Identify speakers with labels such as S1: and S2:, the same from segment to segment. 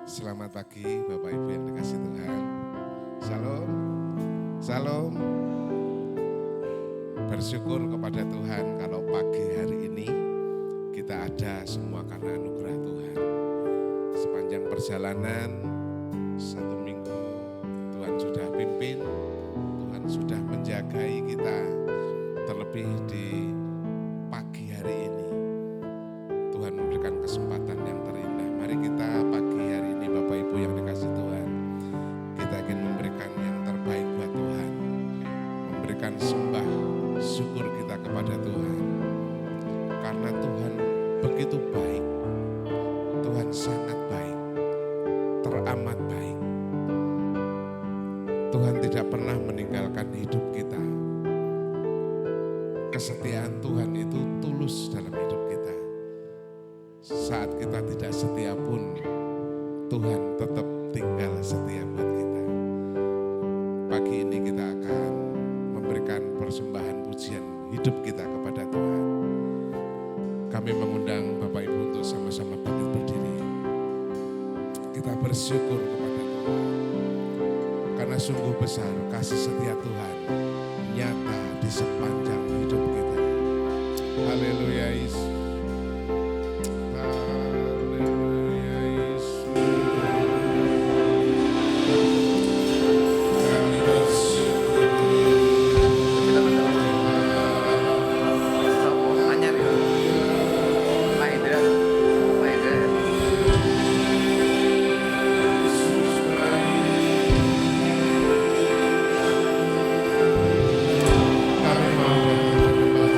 S1: Selamat pagi Bapak Ibu yang dikasih Tuhan. Salam, salam. Bersyukur kepada Tuhan kalau pagi hari ini kita ada semua karena anugerah Tuhan. Sepanjang perjalanan 1 minggu Tuhan sudah pimpin, Tuhan sudah menjagai kita, terlebih di pagi hari ini Tuhan memberikan kesempatan yang terindah. Mari kita pagi hari ini Bapak Ibu yang dikasih Tuhan, kita ingin memberikan yang terbaik buat Tuhan, memberikan sembah syukur kita kepada Tuhan, karena Tuhan begitu baik, Tuhan sangat baik, teramat baik. Tuhan tidak pernah meninggalkan hidup kita. Kesetiaan Tuhan itu tulus dalam hidup kita. Saat kita tidak setia pun, Tuhan tetap tinggal setia buat kita. Pagi ini kita akan memberikan persembahan pujian hidup kita kepada Tuhan. Kami mengundang Bapak Ibu untuk sama-sama bangkit berdiri. Kita bersyukur kepada Tuhan, karena sungguh besar kasih setia Tuhan nyata di sepanjang hidup kita. Haleluya Yesus. Kami mau menyembah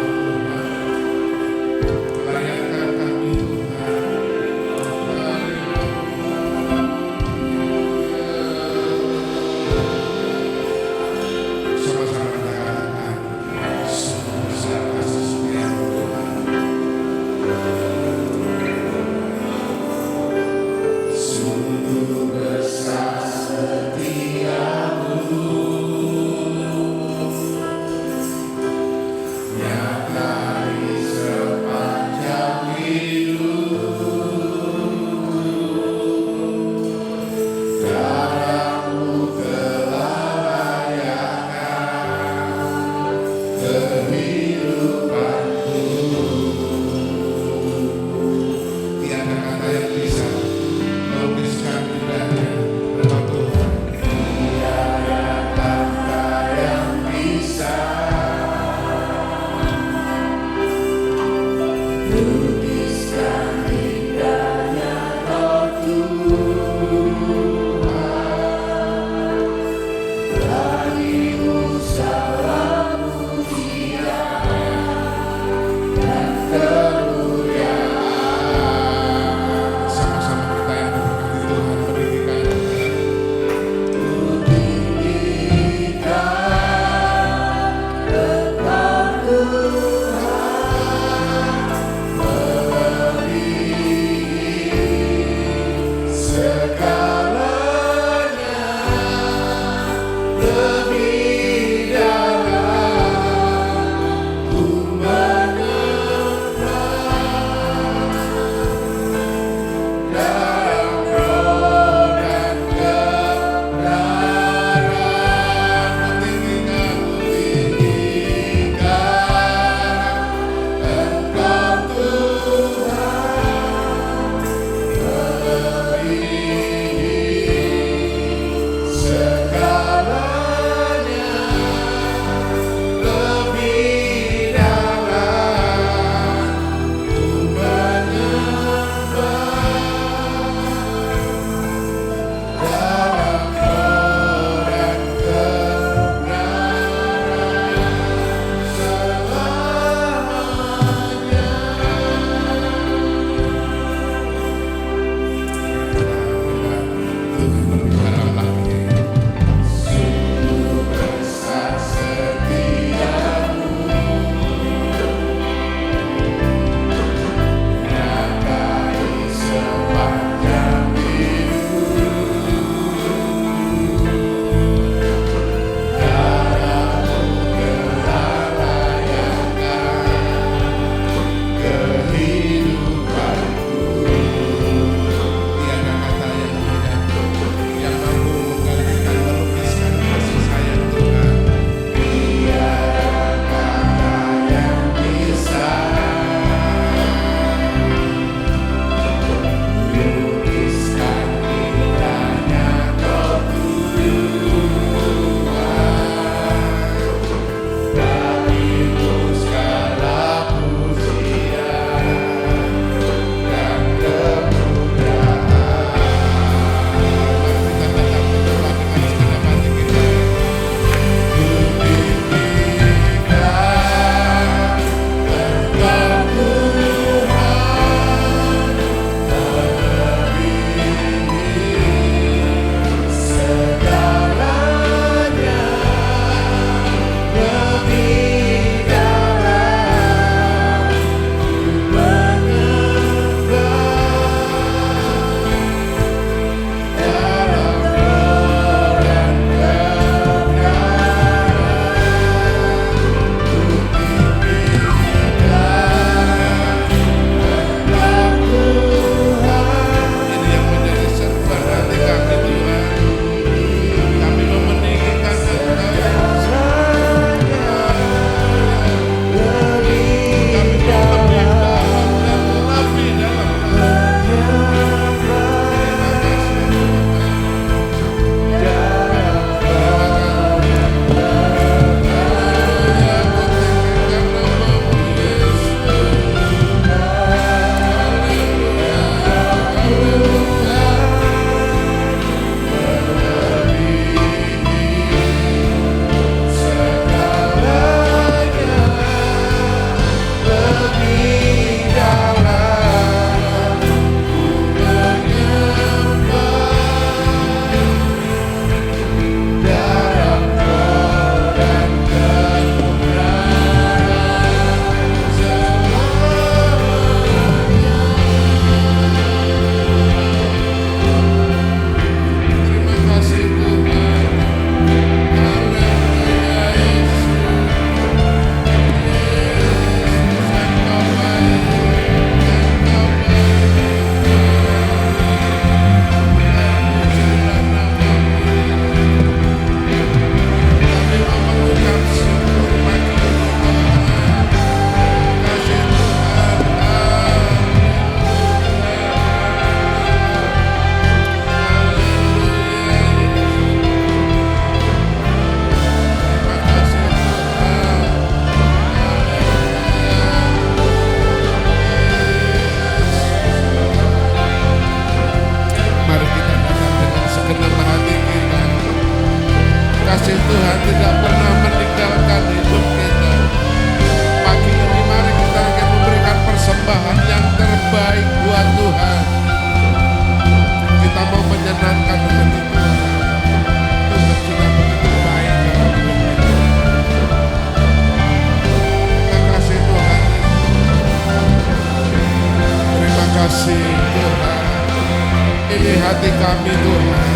S1: hati kami Tuhan.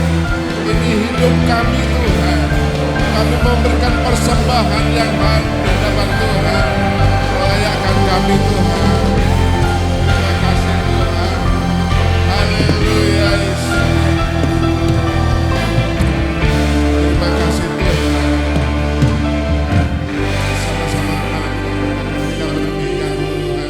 S1: Ini hidup kami Tuhan. Kami memberikan persembahan yang baik di hadapan Tuhan. Melayakkan kami Tuhan. Terima kasih Tuhan. Haleluya Yesus. Terima kasih Tuhan. Sama-sama kita berikan Tuhan.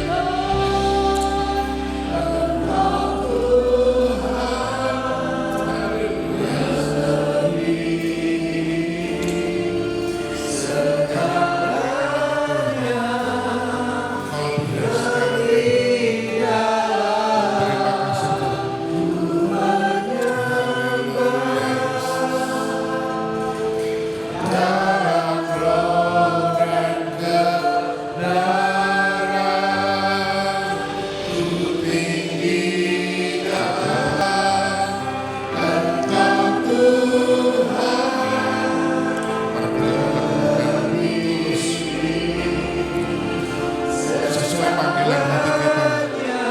S1: Sesuai panggilan hati kita.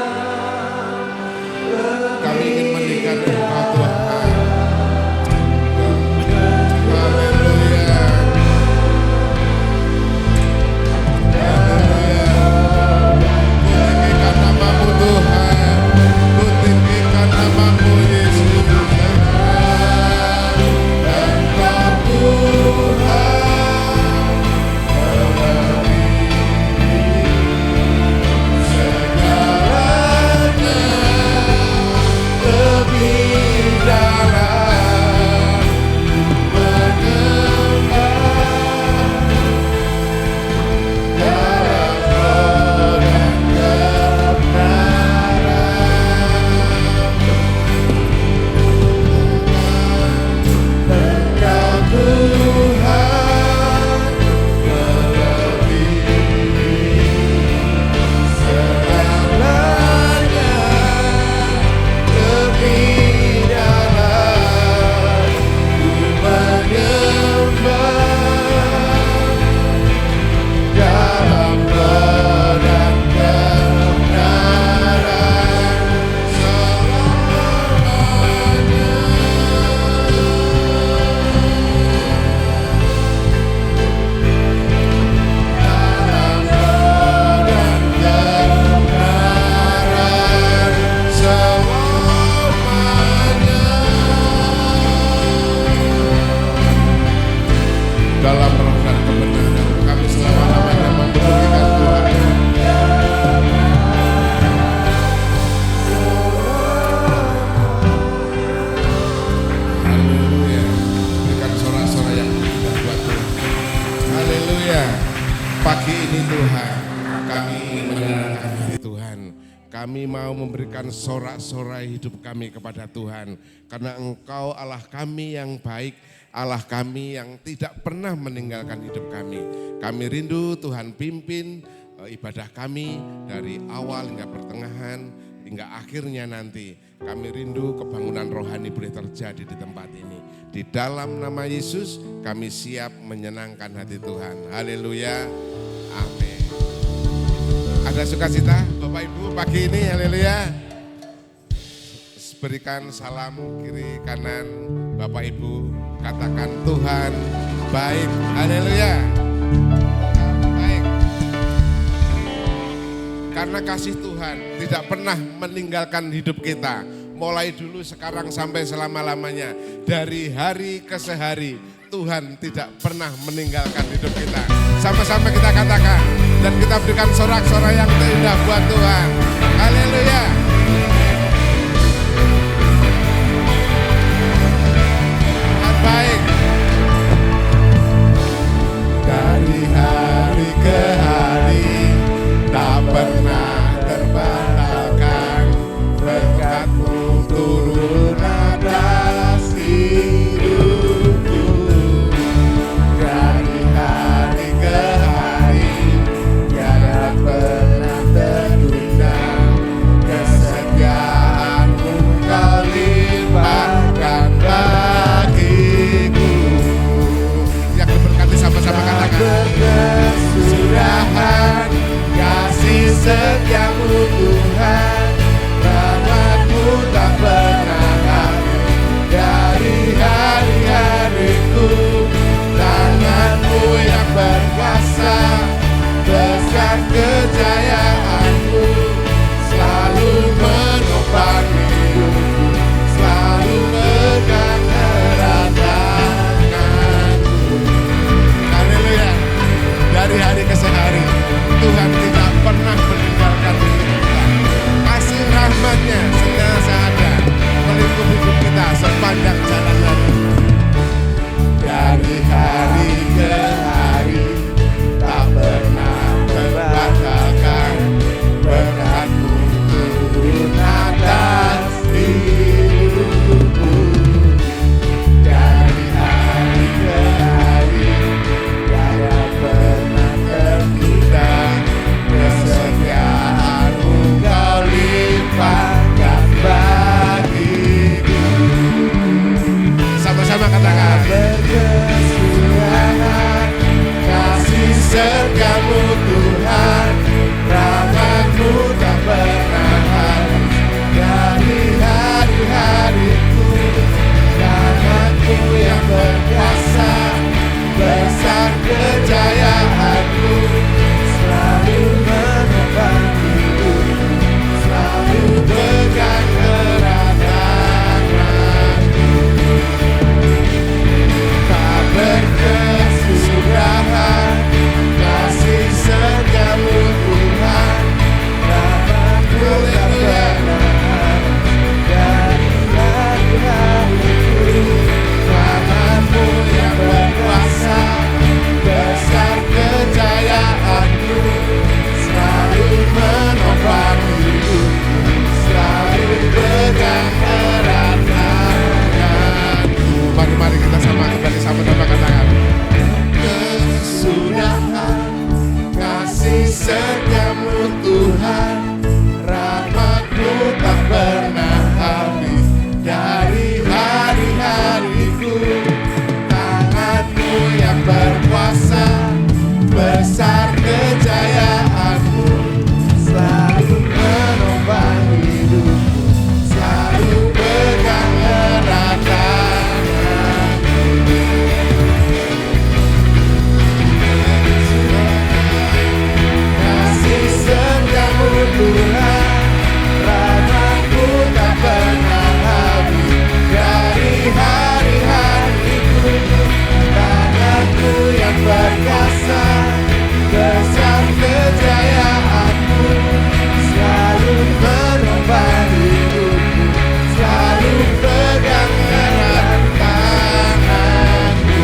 S1: Kami ingin meningkat Engkau Tuhan. Haleluya. Haleluya. Kutinggikan namamu Tuhan. Kutinggikan namamu Yesus. Engkau Tuhan. Dalam roh dan kebenaran kami selama-lamanya memperdulikan Tuhan. Haleluya. Berikan sorak-sorak yang indah buat Tuhan. Haleluya. Pagi ini Tuhan, kami ingin menyenangkan hati Tuhan. Kami mau memberikan sorak-sorai hidup kami kepada Tuhan. Karena Engkau Allah kami yang baik, Allah kami yang tidak pernah meninggalkan hidup kami. Kami rindu Tuhan pimpin ibadah kami dari awal hingga pertengahan, hingga akhirnya nanti. Kami rindu kebangunan rohani boleh terjadi di tempat ini. Di dalam nama Yesus kami siap menyenangkan hati Tuhan. Haleluya. Amin. Ada sukacita Bapak Ibu pagi ini, haleluya. Berikan salam kiri kanan Bapak Ibu, katakan Tuhan baik, haleluya. Baik. Karena kasih Tuhan tidak pernah meninggalkan hidup kita. Mulai dulu, sekarang, sampai selama-lamanya. Dari hari ke sehari Tuhan tidak pernah meninggalkan hidup kita. Sama-sama kita katakan dan kita berikan sorak-sorai yang terindah buat Tuhan. Haleluya. Tuhan baik. Dari hari ke hari tak pernah terbatalkan, berkat-Mu turun atas hidupku. Dari hari ke hari tiada pernah tertunda, kesetiaan-Mu Kau limpahkan bagiku. Yang diberkati sama-sama katakan. Kesudahan kasih setiamu Tuhan, rahmat-Mu tak pernah habis. sepanjang jalan hari. Dari hari ke hari tak pernah terbatalkan berkatmu turun atas hidupku. Dari hari ke hari tiada pernah terduga, kesetiaanmu kau limpahkan bagiku. Sama-sama katakan, berkesudahan kasih setiamu Tuhan, rahmat-Mu tak pernah habis dari hari-hariku. Tangan-Mu yang berkuasa, besar kejayaan-Mu, selalu menopang hidupku, selalu pegang erat tangan-Mu. Tak berkesudahan kasih setiamu Tuhan, rahmat-Mu tak pernah habis dari hari-hariku. Tangan-Mu yang berkuasa, besar kejayaan-Mu, selalu menopang hidupku, selalu pegang erat tangan-Ku. Mari kita sama-sama katakan, kesudahan kasih setiamu Tuhan, rahmat-Mu tak pernah habis dari hari-hariku. Tangan-Mu yang berkuasa, besar kejayaan-Mu, selalu menopang hidupku, selalu pegang erat tangan-Ku. Kasih setiamu Tuhan, rahmat-Mu tak pernah habis dari hari-hariku. Tangan-Mu yang berkuasa, besar kejayaan-Mu, selalu menopang hidupku, selalu pegang erat tangan-Ku,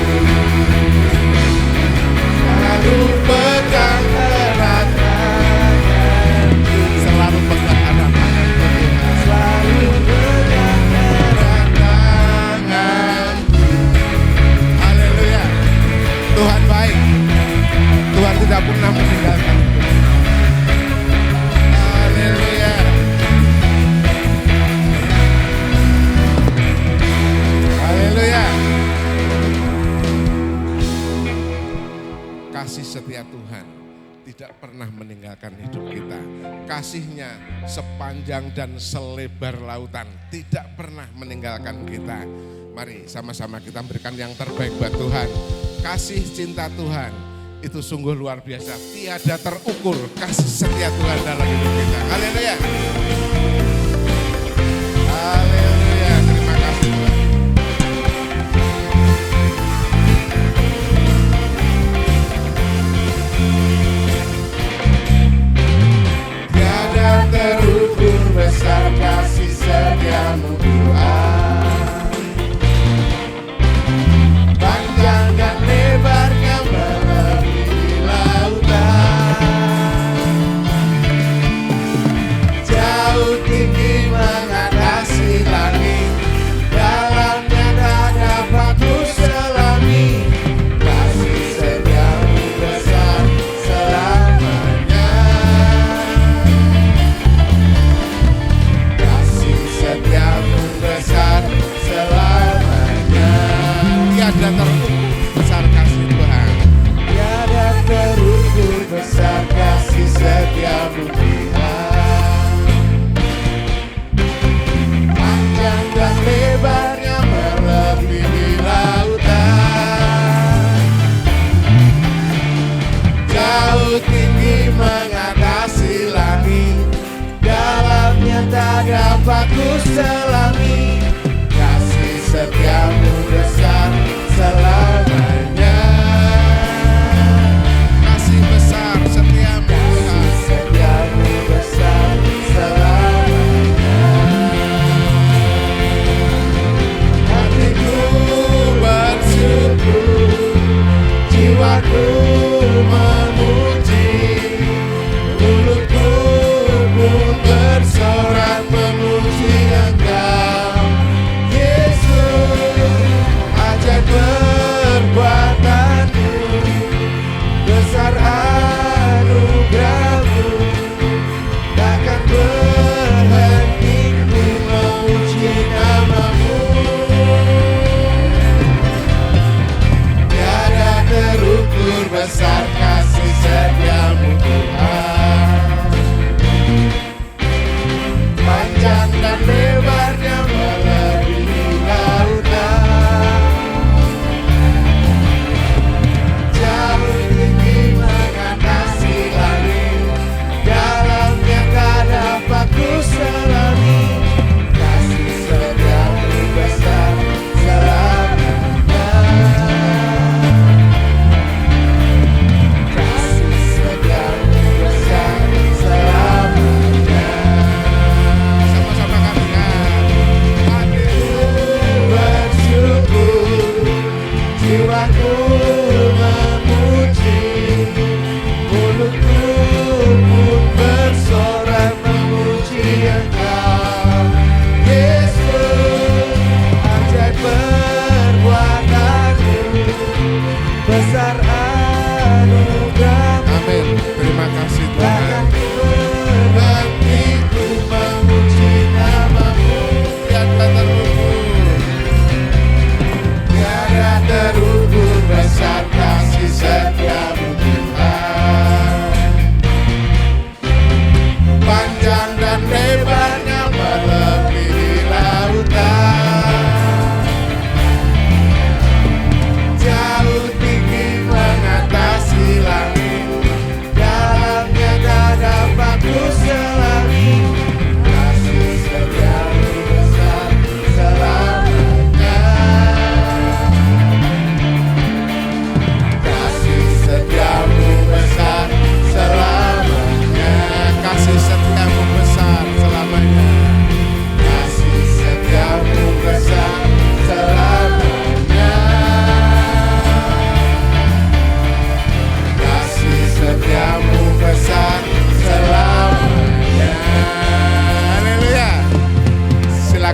S1: selalu pegang erat tangan-Ku, selalu pegang erat tangan-Ku, selalu pegang erat tangan-Ku. Haleluya. Tuhan baik, Tuhan tidak pernah meninggalkan. Haleluya. Haleluya. Kasih setia Tuhan tidak pernah meninggalkan hidup kita. Kasih-Nya sepanjang dan selebar lautan, tidak pernah meninggalkan kita. Mari sama-sama kita berikan yang terbaik buat Tuhan. Kasih cinta Tuhan itu sungguh luar biasa, tiada terukur kasih setia Tuhan dalam hidup kita. Haleluya. Haleluya. Terima kasih Tuhan. Tiada terukur besar kasih setiamu Tuhan, panjang dan lebarnya melebihi lautan, jauh tinggi mengatasi langit, dalamnya tak dapat kuselami. Kasih setiamu besar selamanya, kasih setiamu besar selamanya. Tiada terukur besar kasih Tuhan, tiada terukur besar kasih setiamu Tuhan, panjang dan lebarnya melebihi lautan, jauh tinggi mengatasi langit, dalamnya tak dapat kuselami. Kasih setiamu besar selamanya, kasih besar setiamu Tuhan, setiamu besar selamanya.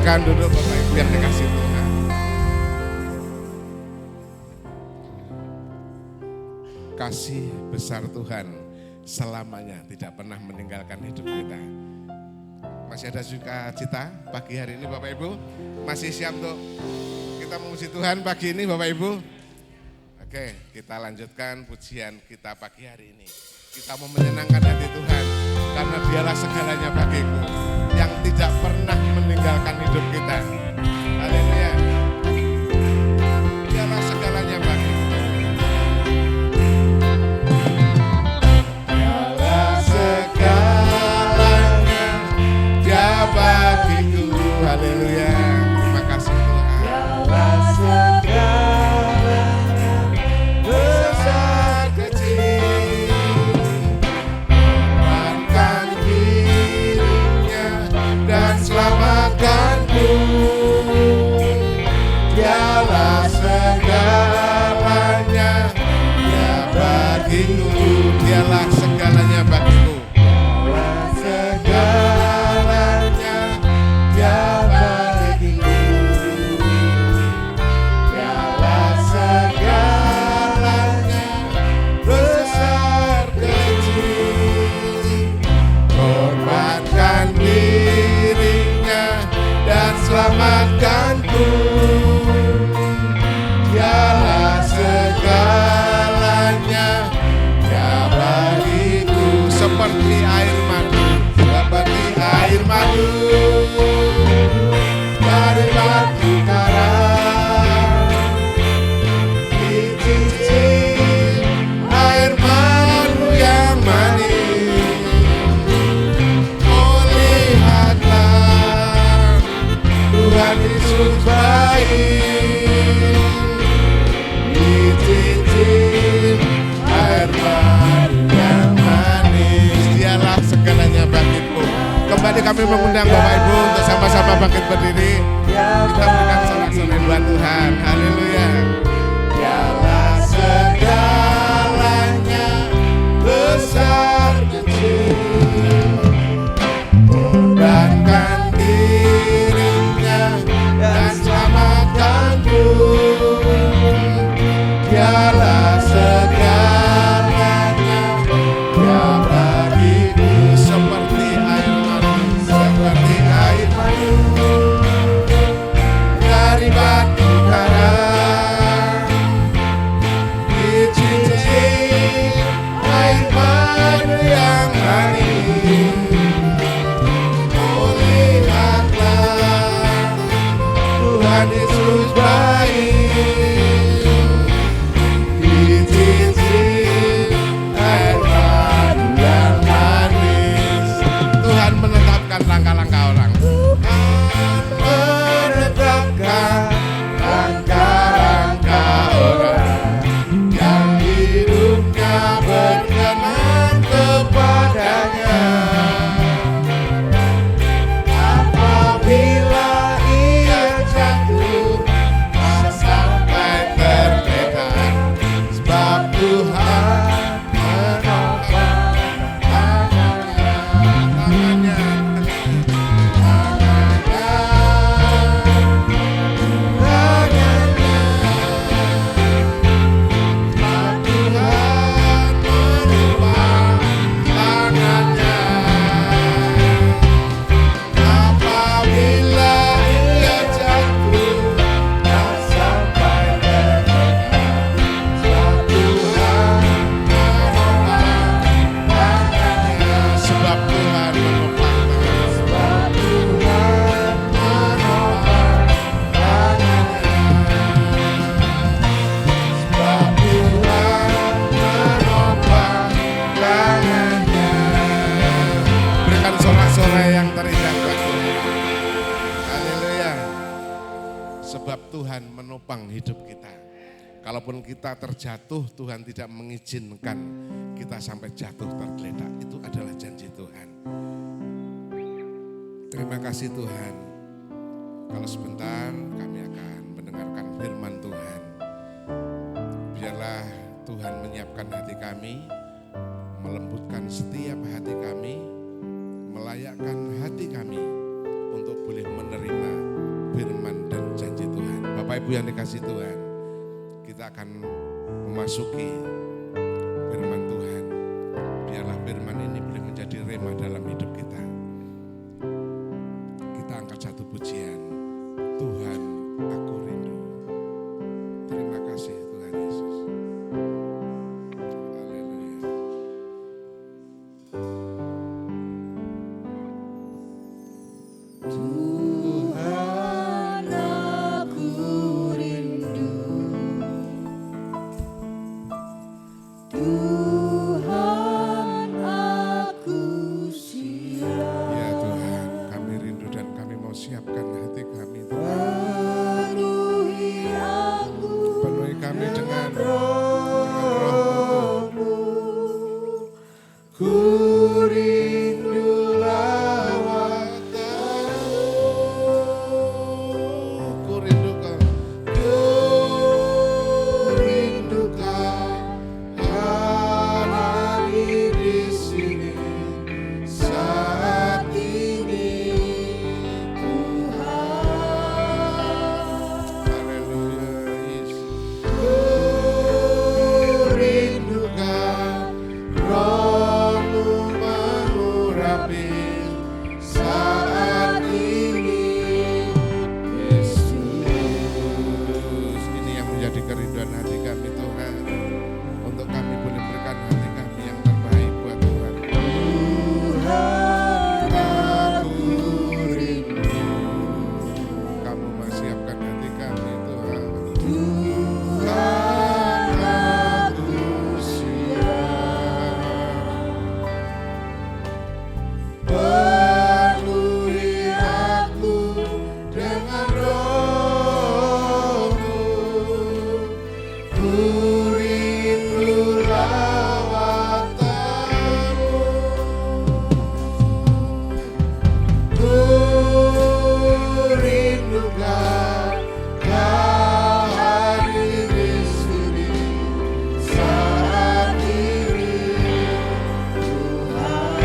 S1: Silakan duduk Bapak Ibu yang dikasih Tuhan. Kasih besar Tuhan selamanya tidak pernah meninggalkan hidup kita. Masih ada sukacita pagi hari ini Bapak Ibu? Masih siap untuk kita memuji Tuhan pagi ini Bapak Ibu? Oke, kita lanjutkan pujian kita pagi hari ini. Kita mau menyenangkan hati Tuhan karena Dialah segalanya bagiku yang tidak pernah meninggalkan hidup kita. Haleluya. Dialah segalanya bagiku. Dialah segalanya Dia bagiku. Haleluya. Terima kasih Tuhan. Dialah segalanya besar kecil. Korbankan dirinya dan selamatkanku. Dialah segalanya Dia bagiku. Dialah segalanya bagiku. Dialah segalanya Dia bagiku. Dialah segalanya besar kecil. Korbankan dirinya dan selamatkanku. Dialah segalanya Dia bagiku. Seperti air madu, seperti air madu dari batu karang. Dicicip air madu yang manis. Oh lihatlah Tuhan Yesus baik. Dicicip air madu yang manis. Dialah segalanya bagiku. Kembali kami mengundang Bapak Ibu untuk sama-sama bangkit berdiri. Kita berikan sorak-sorai buat Tuhan. Haleluya. Dialah segalanya besar kecil. Korbankan dirinya dan selamatkanku. Dialah segalanya Dia bagiku. Seperti air madu, seperti air madu dari batu karang. Dicicip air madu yang manis. Oh lihatlah Tuhan Yesus baik. Dicicip air madu yang manis. Tuhan menetapkan langkah-langkah orang. Tuhan menetapkan langkah-langkah orang yang hidupnya berkenan kepadanya. Apabila ia jatuh, tak sampai terdekat, sebab Tuhan menopang tangannya. Tuhan menopang hidup kita. Kalaupun kita terjatuh, Tuhan tidak mengizinkan kita sampai jatuh tergeletak. Itu adalah janji Tuhan. Terima kasih Tuhan. Kalau sebentar kami akan mendengarkan firman Tuhan. Biarlah Tuhan menyiapkan hati kami, melembutkan setiap hati kami, melayakkan hati kami untuk boleh menerima Bapak Ibu yang dikasih Tuhan, kita akan memasuki firman Tuhan. Biarlah firman ini boleh menjadi rema dalam hidup kita. Kita angkat satu pujian. Tuhan, aku rindu. Terima kasih Tuhan Yesus. Haleluya.
S2: Tuhan, aku rindu. Tuhan, aku siap.
S1: Ya Tuhan, kami rindu dan kami mau siapkan hati kami Tuhan.
S2: Penuhi aku
S1: Penuhi kami dengan
S2: roh-Mu. Ku rindu lawatan-Mu.
S1: Ku rindu Kau.
S2: Ku rindu Kau hadir di sini saat ini, Tuhan.
S1: Haleluya Yesus.
S2: Ku rindu Kau, Roh-Mu mengurapi saat ini, Yesus.
S1: Ini yang menjadi kerinduan hati kami Tuhan. Untuk kami boleh berikan hati kami yang terbaik buat Tuhan.
S2: Tuhan, aku rindu.
S1: Kamu masih siapkan hati kami Tuhan.
S2: Tuhan, aku siap. Penuhi aku dengan roh-Mu. Ku rindu lawatan-Mu. Ku rindukan Kau hadir di sini saat ini, Tuhan.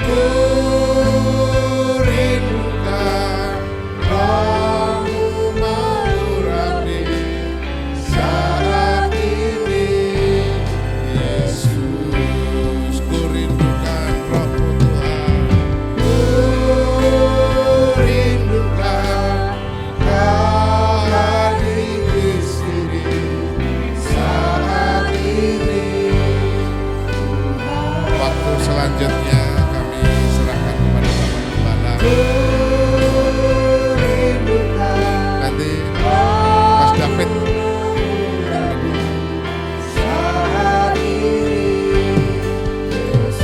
S2: Ku rindukan Roh-Mu mengurapi saat ini, Yesus.
S1: Ku rindukan Roh-Mu Tuhan.
S2: Ku rindukan Kau hadir di sini saat ini,
S1: Waktu selanjutnya kami serahkan kepada Bapak Gembala.
S2: Ku rindukan
S1: Nanti Mas David
S2: saat ini, Yesus.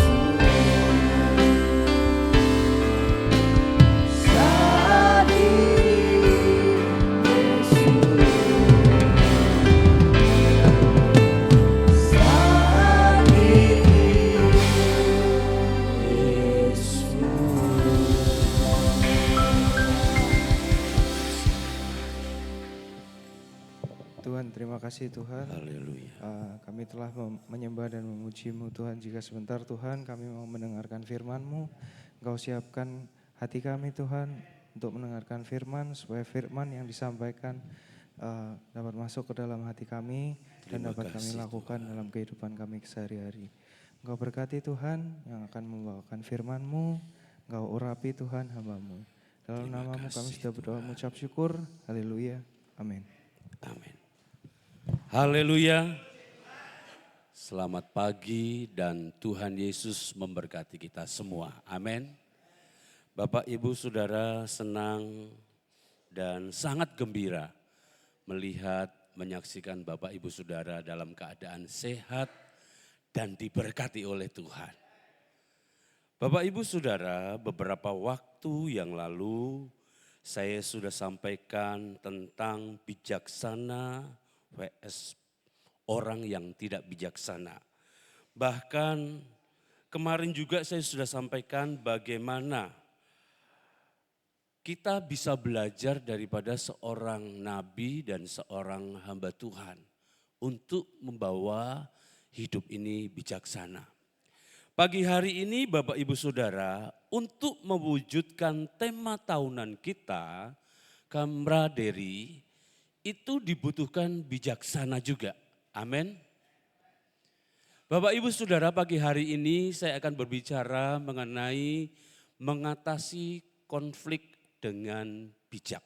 S2: Saat ini, Yesus. Saat ini, Yesus.
S3: Tuhan, terima kasih Tuhan.
S4: Haleluya.
S3: Kami telah menyembah dan memuji-Mu Tuhan. Jika sebentar Tuhan kami mau mendengarkan firman-Mu, Engkau siapkan hati kami Tuhan untuk mendengarkan firman, supaya firman yang disampaikan dapat masuk ke dalam hati kami dan
S4: Terima
S3: dapat kami
S4: kasih,
S3: lakukan dalam kehidupan kami sehari-hari. Engkau berkati Tuhan yang akan membawakan firman-Mu, Engkau urapi Tuhan hamba-Mu. Dalam
S4: Terima
S3: nama-Mu kami
S4: kasih,
S3: sudah berdoa mengucap syukur. Haleluya. Amin.
S4: Amin. Haleluya. Selamat pagi dan Tuhan Yesus memberkati kita semua. Amin. Bapak, Ibu, Saudara senang dan sangat gembira melihat, menyaksikan Bapak, Ibu, Saudara dalam keadaan sehat dan diberkati oleh Tuhan. Bapak, Ibu, Saudara, beberapa waktu yang lalu saya sudah sampaikan tentang bijaksana vs orang yang tidak bijaksana. Bahkan kemarin juga saya sudah sampaikan bagaimana kita bisa belajar daripada seorang nabi dan seorang hamba Tuhan untuk membawa hidup ini bijaksana. Pagi hari ini Bapak Ibu Saudara, untuk mewujudkan tema tahunan kita, camaraderie, itu dibutuhkan bijaksana juga. Amin. Bapak Ibu Saudara, pagi hari ini saya akan berbicara mengenai mengatasi konflik dengan bijak.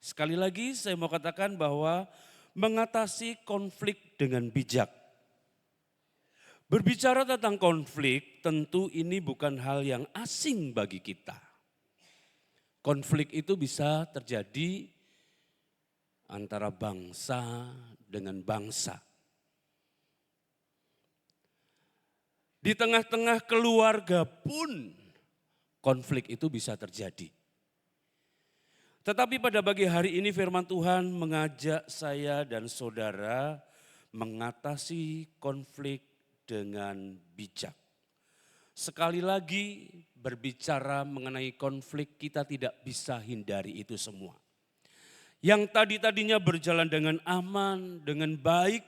S4: Sekali lagi saya mau katakan bahwa mengatasi konflik dengan bijak. Berbicara tentang konflik, tentu ini bukan hal yang asing bagi kita. Konflik itu bisa terjadi antara bangsa dengan bangsa. Di tengah-tengah keluarga pun konflik itu bisa terjadi. Tetapi pada pagi hari ini firman Tuhan mengajak saya dan saudara mengatasi konflik dengan bijak. Sekali lagi berbicara mengenai konflik, kita tidak bisa hindari itu semua. Yang tadinya berjalan dengan aman, dengan baik,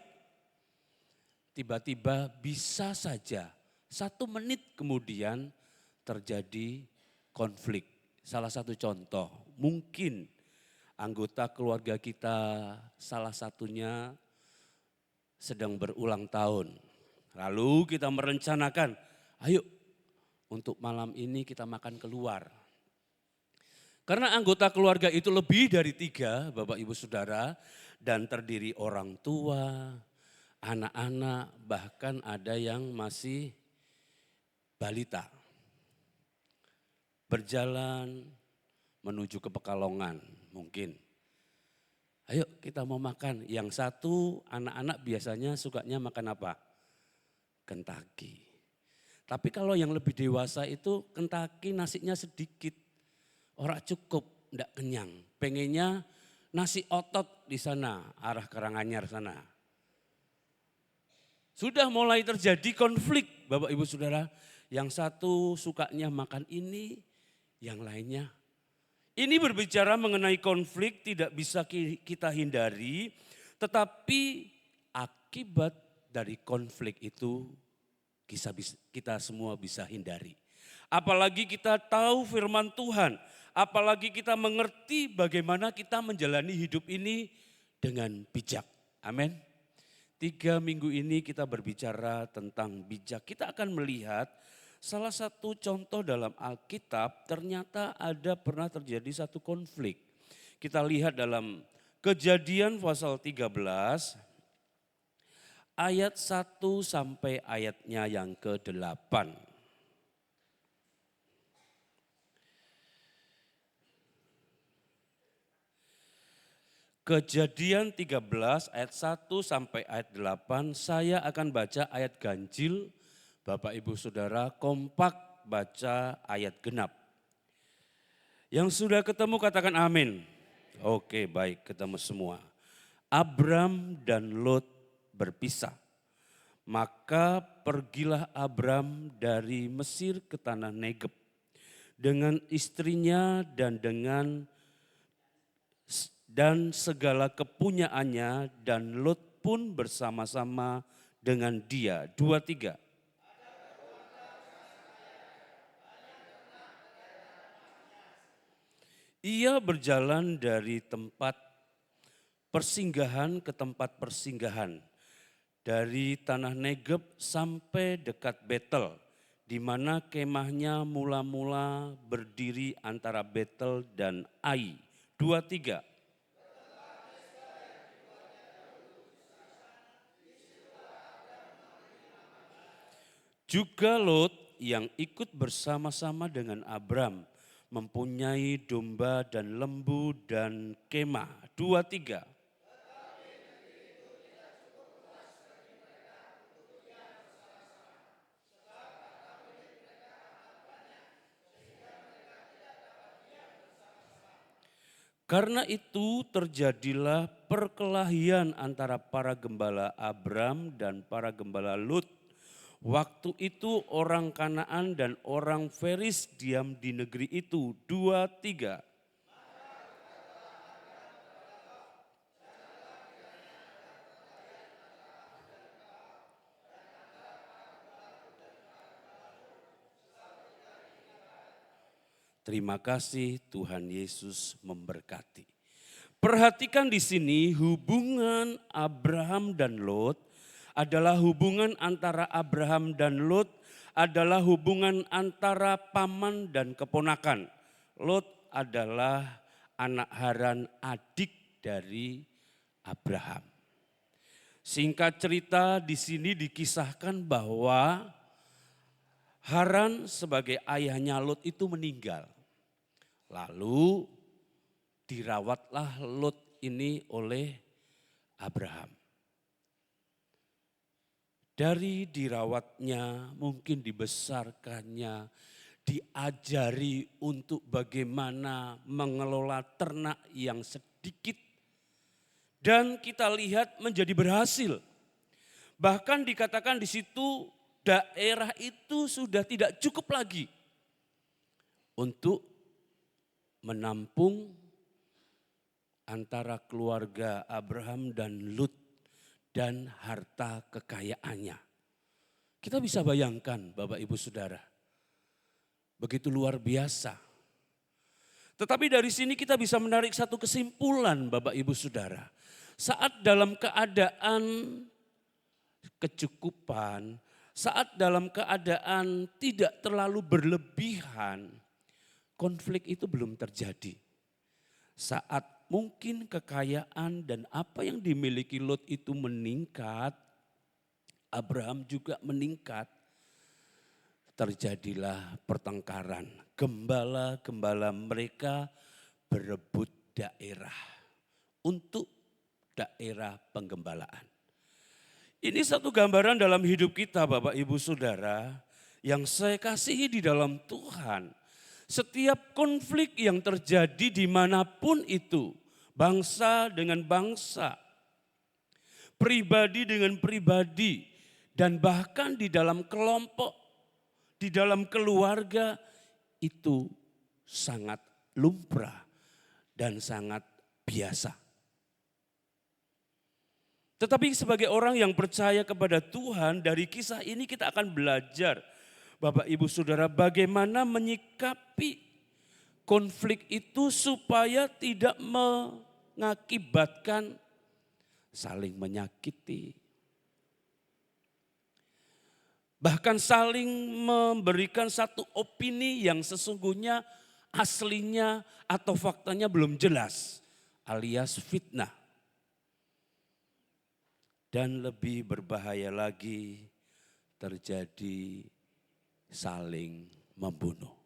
S4: tiba-tiba bisa saja 1 menit kemudian terjadi konflik. Salah satu contoh, mungkin anggota keluarga kita salah satunya sedang berulang tahun. Lalu kita merencanakan, ayo untuk malam ini kita makan keluar. Karena anggota keluarga itu lebih dari 3, Bapak Ibu Saudara, dan terdiri orang tua, anak-anak, bahkan ada yang masih balita. Berjalan menuju ke Pekalongan mungkin. Ayo kita mau makan. Yang satu anak-anak biasanya sukanya makan apa? Kentucky. Tapi kalau yang lebih dewasa itu Kentucky nasinya sedikit. Ora cukup, enggak kenyang. Pengennya nasi otot di sana, arah Karanganyar sana. Sudah mulai terjadi konflik Bapak Ibu Saudara. Yang satu sukanya makan ini, yang lainnya. Ini berbicara mengenai konflik tidak bisa kita hindari. Tetapi akibat dari konflik itu kita semua bisa hindari. Apalagi kita tahu firman Tuhan. Apalagi kita mengerti bagaimana kita menjalani hidup ini dengan bijak. Amin. 3 minggu ini kita berbicara tentang bijak. Kita akan melihat salah satu contoh dalam Alkitab ternyata pernah terjadi satu konflik. Kita lihat dalam Kejadian pasal 13 ayat 1 sampai ayatnya yang ke-8. Kejadian 13 ayat 1 sampai ayat 8, saya akan baca ayat ganjil. Bapak Ibu Saudara kompak baca ayat genap. Yang sudah ketemu katakan amin. Oke, baik, ketemu semua. Abram dan Lot berpisah. Maka pergilah Abram dari Mesir ke tanah Negeb dengan istrinya dan segala kepunyaannya, dan Lot pun bersama-sama dengan dia. 2, 3. Ia berjalan dari tempat persinggahan ke tempat persinggahan, dari tanah Negeb sampai dekat Betel, di mana kemahnya mula-mula berdiri antara Betel dan Ai. 2, 3. Juga Lot yang ikut bersama-sama dengan Abram mempunyai domba dan lembu dan kemah. 2, 3. Karena itu terjadilah perkelahian antara para gembala Abram dan para gembala Lot. Waktu itu orang Kanaan dan orang Feris diam di negeri itu. 2, 3. Terima kasih, Tuhan Yesus memberkati. Perhatikan di sini hubungan Abraham dan Lot adalah hubungan antara Abraham dan Lot, adalah hubungan antara paman dan keponakan. Lot adalah anak Haran, adik dari Abraham. Singkat cerita di sini dikisahkan bahwa Haran sebagai ayahnya Lot itu meninggal. Lalu dirawatlah Lot ini oleh Abraham. Dari dirawatnya, mungkin dibesarkannya, diajari untuk bagaimana mengelola ternak yang sedikit. Dan kita lihat menjadi berhasil. Bahkan dikatakan di situ daerah itu sudah tidak cukup lagi untuk menampung antara keluarga Abraham dan Lot dan harta kekayaannya. Kita bisa bayangkan Bapak Ibu Saudara, begitu luar biasa. Tetapi dari sini kita bisa menarik satu kesimpulan Bapak Ibu Saudara. Saat dalam keadaan kecukupan, saat dalam keadaan tidak terlalu berlebihan, konflik itu belum terjadi. Saat mungkin kekayaan dan apa yang dimiliki Lot itu meningkat, Abraham juga meningkat, terjadilah pertengkaran. Gembala-gembala mereka berebut daerah untuk daerah penggembalaan. Ini satu gambaran dalam hidup kita Bapak Ibu Saudara yang saya kasihi di dalam Tuhan. Setiap konflik yang terjadi dimanapun itu, bangsa dengan bangsa, pribadi dengan pribadi, dan bahkan di dalam kelompok, di dalam keluarga, itu sangat lumrah dan sangat biasa. Tetapi sebagai orang yang percaya kepada Tuhan, dari kisah ini kita akan belajar, Bapak Ibu Saudara, bagaimana menyikapi konflik itu supaya tidak mengakibatkan saling menyakiti. Bahkan saling memberikan satu opini yang sesungguhnya aslinya atau faktanya belum jelas, alias fitnah. Dan lebih berbahaya lagi, terjadi saling membunuh.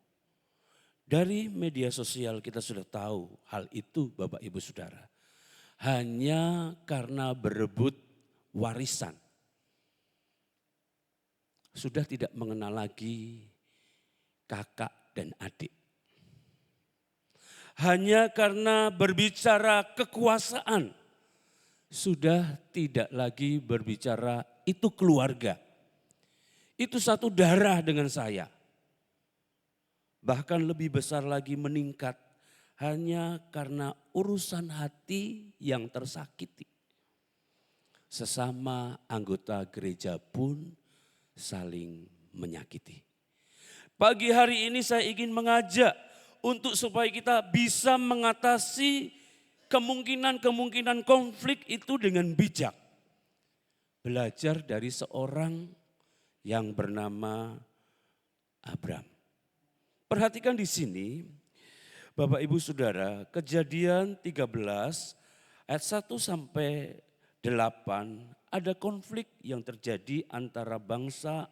S4: Dari media sosial kita sudah tahu hal itu Bapak Ibu Saudara. Hanya karena berebut warisan. Sudah tidak mengenal lagi kakak dan adik. Hanya karena berbicara kekuasaan, sudah tidak lagi berbicara itu keluarga. Itu satu darah dengan saya. Bahkan lebih besar lagi meningkat hanya karena urusan hati yang tersakiti. Sesama anggota gereja pun saling menyakiti. Pagi hari ini saya ingin mengajak untuk supaya kita bisa mengatasi kemungkinan konflik itu dengan bijak. Belajar dari seorang yang bernama Abraham. Perhatikan di sini, Bapak Ibu Saudara, Kejadian 13 ayat 1 sampai 8 ada konflik yang terjadi antara bangsa,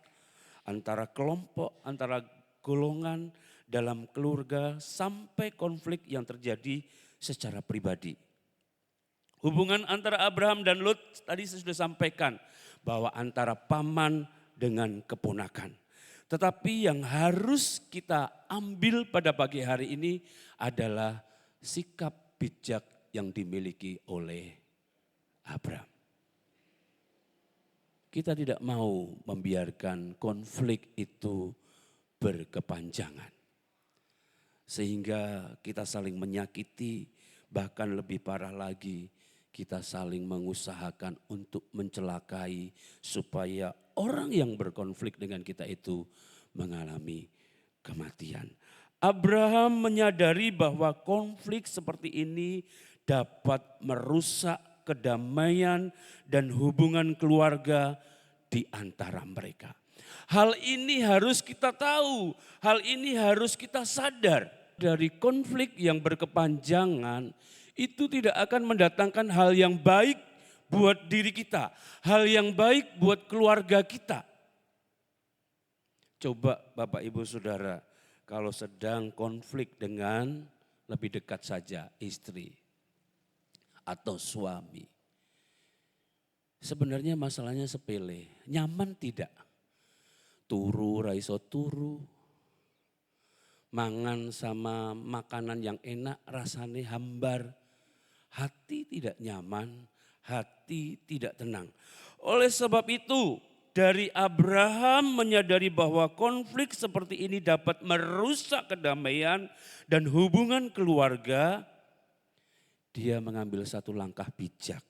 S4: antara kelompok, antara golongan dalam keluarga sampai konflik yang terjadi secara pribadi. Hubungan antara Abraham dan Lot tadi saya sudah sampaikan bahwa antara paman dengan keponakan. Tetapi yang harus kita ambil pada pagi hari ini adalah sikap bijak yang dimiliki oleh Abraham. Kita tidak mau membiarkan konflik itu berkepanjangan. Sehingga kita saling menyakiti, bahkan lebih parah lagi kita saling mengusahakan untuk mencelakai supaya orang yang berkonflik dengan kita itu mengalami kematian. Abraham menyadari bahwa konflik seperti ini dapat merusak kedamaian dan hubungan keluarga di antara mereka. Hal ini harus kita tahu, hal ini harus kita sadar. Dari konflik yang berkepanjangan itu tidak akan mendatangkan hal yang baik buat diri kita, hal yang baik buat keluarga kita. Coba Bapak Ibu Saudara, kalau sedang konflik dengan lebih dekat saja istri atau suami. Sebenarnya masalahnya sepele, nyaman tidak? Turu, raiso turu, mangan sama makanan yang enak rasanya hambar. Hati tidak nyaman, hati tidak tenang. Oleh sebab itu, dari Abraham menyadari bahwa konflik seperti ini dapat merusak kedamaian dan hubungan keluarga, dia mengambil satu langkah bijak.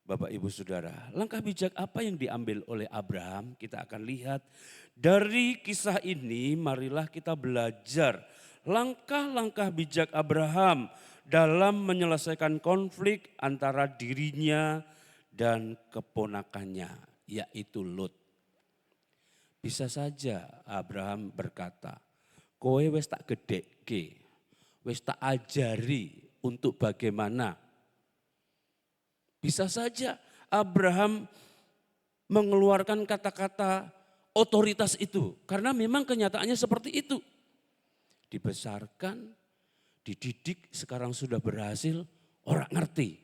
S4: Bapak Ibu Saudara, langkah bijak apa yang diambil oleh Abraham? Kita akan lihat dari kisah ini, marilah kita belajar langkah-langkah bijak Abraham dalam menyelesaikan konflik antara dirinya dan keponakannya, yaitu Lot. Bisa saja Abraham berkata, kowe wis tak gedeke, wis tak ajari untuk bagaimana. Bisa saja Abraham mengeluarkan kata-kata otoritas itu, karena memang kenyataannya seperti itu. Dibesarkan, dididik, sekarang sudah berhasil, orang ngerti.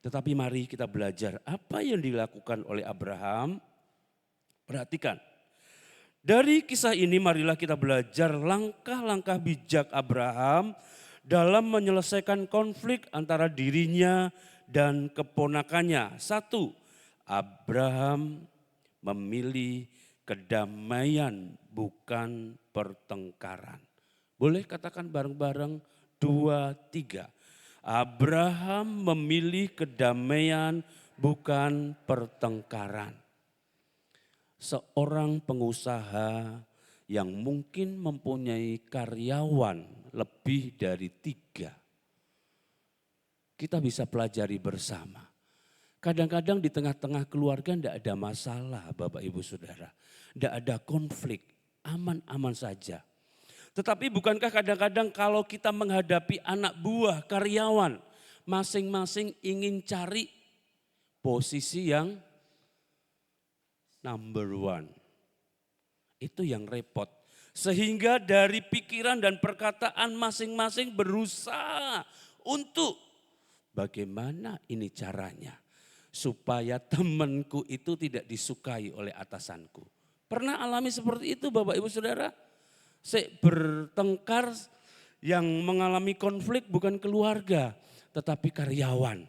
S4: Tetapi mari kita belajar apa yang dilakukan oleh Abraham. Perhatikan. Dari kisah ini marilah kita belajar langkah-langkah bijak Abraham dalam menyelesaikan konflik antara dirinya dan keponakannya. 1. Abraham memilih kedamaian bukan pertengkaran. Boleh katakan bareng-bareng 2, 3. Abraham memilih kedamaian bukan pertengkaran. Seorang pengusaha yang mungkin mempunyai karyawan lebih dari 3. Kita bisa pelajari bersama. Kadang-kadang di tengah-tengah keluarga tidak ada masalah Bapak Ibu Saudara. Tidak ada konflik, aman-aman saja. Tetapi bukankah kadang-kadang kalau kita menghadapi anak buah, karyawan, masing-masing ingin cari posisi yang number 1. Itu yang repot. Sehingga dari pikiran dan perkataan masing-masing berusaha untuk bagaimana ini caranya. Supaya temanku itu tidak disukai oleh atasanku. Pernah alami seperti itu Bapak Ibu Saudara? Bertengkar yang mengalami konflik bukan keluarga, tetapi karyawan.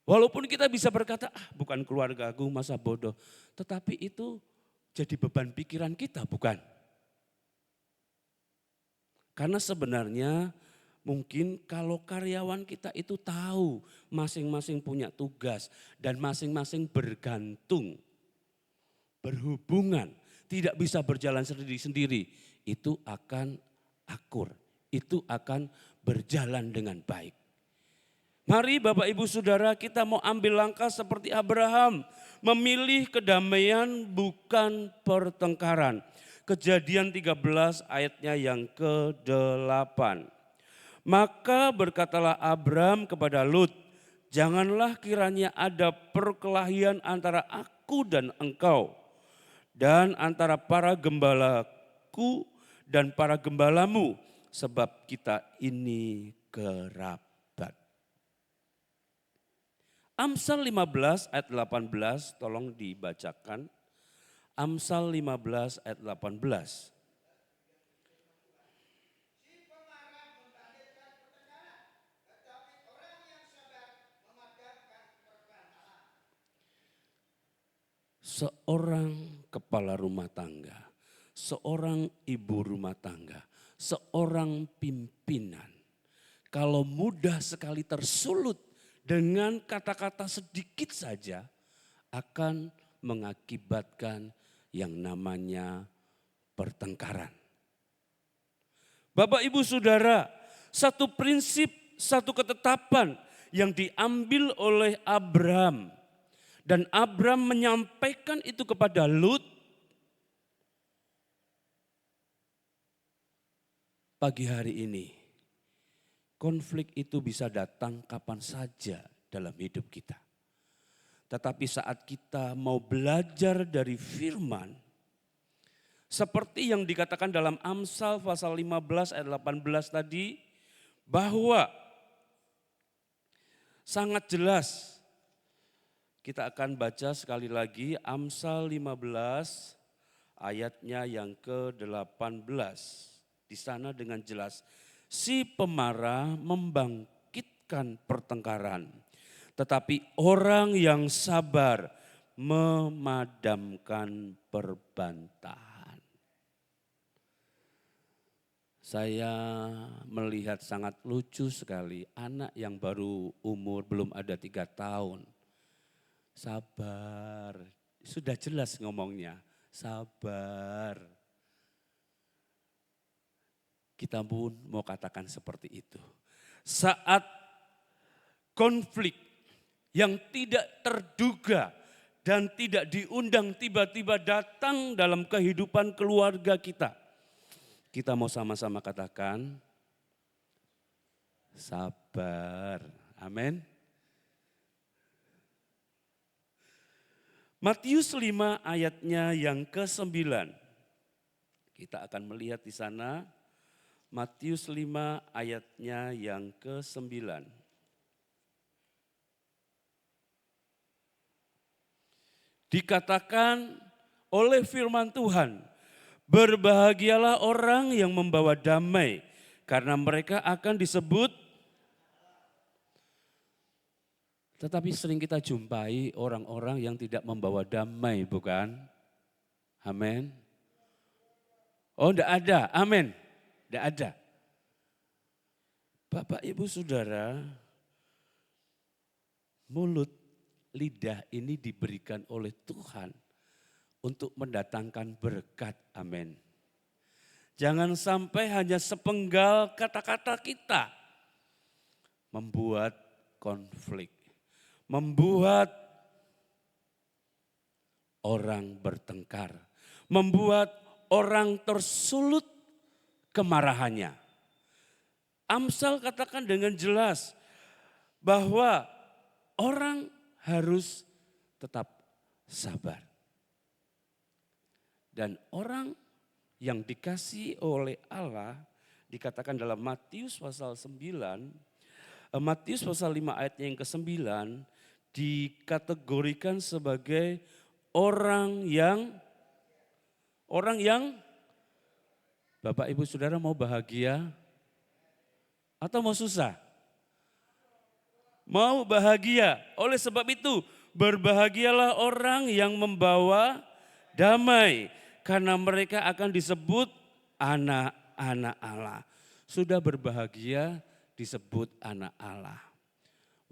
S4: Walaupun kita bisa berkata, bukan keluargaku masa bodoh. Tetapi itu jadi beban pikiran kita, bukan? Karena sebenarnya mungkin kalau karyawan kita itu tahu masing-masing punya tugas dan masing-masing bergantung, berhubungan, tidak bisa berjalan sendiri-sendiri, itu akan akur, itu akan berjalan dengan baik. Mari Bapak Ibu Saudara kita mau ambil langkah seperti Abraham, memilih kedamaian bukan pertengkaran. Kejadian 13 ayatnya yang ke-8. Maka berkatalah Abram kepada Lut, janganlah kiranya ada perkelahian antara aku dan engkau, dan antara para gembalaku dan para gembalamu, sebab kita ini kerabat. Amsal 15 ayat 18, tolong dibacakan. Amsal 15 ayat 18. Seorang kepala rumah tangga, seorang ibu rumah tangga, seorang pimpinan, kalau mudah sekali tersulut dengan kata-kata sedikit saja akan mengakibatkan yang namanya pertengkaran. Bapak Ibu Saudara, satu prinsip, satu ketetapan yang diambil oleh Abraham. Dan Abraham menyampaikan itu kepada Lut. Pagi hari ini, konflik itu bisa datang kapan saja dalam hidup kita. Tetapi saat kita mau belajar dari firman, seperti yang dikatakan dalam Amsal pasal 15 ayat 18 tadi, bahwa sangat jelas. Kita akan baca sekali lagi Amsal 15 ayatnya yang ke-18. Di sana dengan jelas, si pemarah membangkitkan pertengkaran, tetapi orang yang sabar memadamkan perbantahan. Saya melihat sangat lucu sekali anak yang baru umur belum ada 3 tahun. Sabar, sudah jelas ngomongnya, sabar. Kita pun mau katakan seperti itu. Saat konflik yang tidak terduga dan tidak diundang tiba-tiba datang dalam kehidupan keluarga kita. Kita mau sama-sama katakan, sabar, amin. Matius 5 ayatnya yang ke-9. Kita akan melihat di sana Matius 5 ayatnya yang ke-9. Dikatakan oleh firman Tuhan, berbahagialah orang yang membawa damai karena mereka akan disebut. Tetapi sering kita jumpai orang-orang yang tidak membawa damai, bukan? Amin. Oh, enggak ada. Amin. Enggak ada. Bapak, Ibu, Saudara, mulut, lidah ini diberikan oleh Tuhan untuk mendatangkan berkat. Amin. Jangan sampai hanya sepenggal kata-kata kita membuat konflik. Membuat orang bertengkar, membuat orang tersulut kemarahannya. Amsal katakan dengan jelas bahwa orang harus tetap sabar. Dan orang yang dikasihi oleh Allah dikatakan dalam Matius pasal 9, Matius pasal 5 ayatnya yang ke-9 dikategorikan sebagai orang yang Bapak, Ibu, Saudara mau bahagia atau mau susah? Mau bahagia. Oleh sebab itu berbahagialah orang yang membawa damai karena mereka akan disebut anak-anak Allah. Sudah berbahagia disebut anak Allah.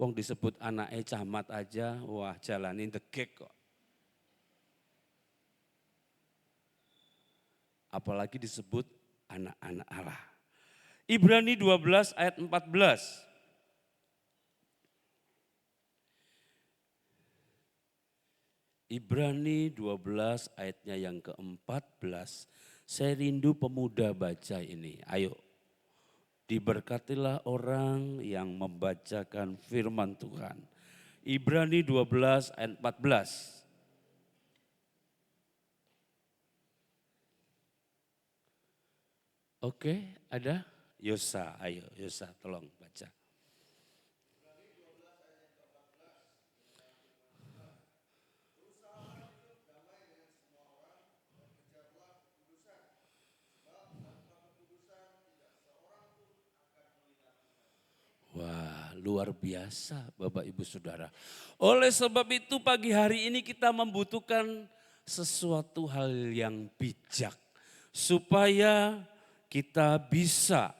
S4: Wong disebut anaknya camat aja, wah jalanin degek kok. Apalagi disebut anak-anak Allah. Ibrani 12 ayat 14. Ibrani 12 ayatnya yang ke-14. Saya rindu pemuda baca ini. Ayo. Diberkatilah orang yang membacakan firman Tuhan. Ibrani 12 ayat 14. Oke, ada? Yosa, ayo Yosa tolong baca. Wah, luar biasa Bapak Ibu Saudara. Oleh sebab itu pagi hari ini kita membutuhkan sesuatu hal yang bijak. Supaya kita bisa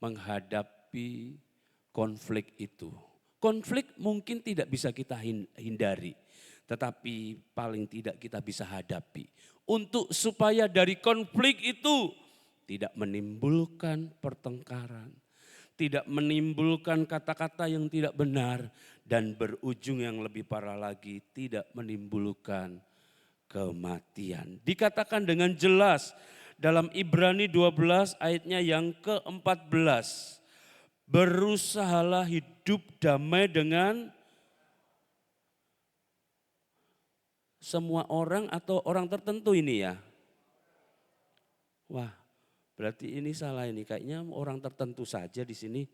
S4: menghadapi konflik itu. Konflik mungkin tidak bisa kita hindari. tetapi paling tidak kita bisa hadapi. Untuk supaya dari konflik itu tidak menimbulkan pertengkaran, tidak menimbulkan kata-kata yang tidak benar, dan berujung yang lebih parah lagi tidak menimbulkan kematian. Dikatakan dengan jelas dalam Ibrani 12 ayatnya yang ke-14. Berusahalah hidup damai dengan semua orang atau orang tertentu ini ya. Wah, berarti ini salah ini. Kayaknya orang tertentu saja di sini.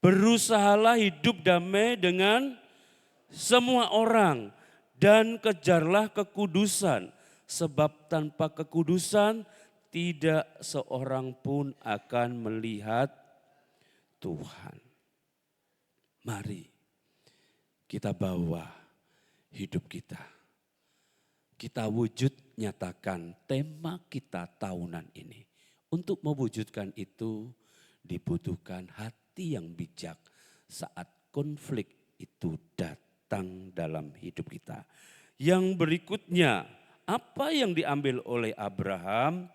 S4: Berusahalah hidup damai dengan semua orang dan kejarlah kekudusan. Sebab tanpa kekudusan tidak seorang pun akan melihat Tuhan. Mari kita bawa hidup kita. Kita wujud nyatakan tema kita tahunan ini. Untuk mewujudkan itu dibutuhkan hati yang bijak saat konflik itu datang dalam hidup kita. Yang berikutnya, apa yang diambil oleh Abraham?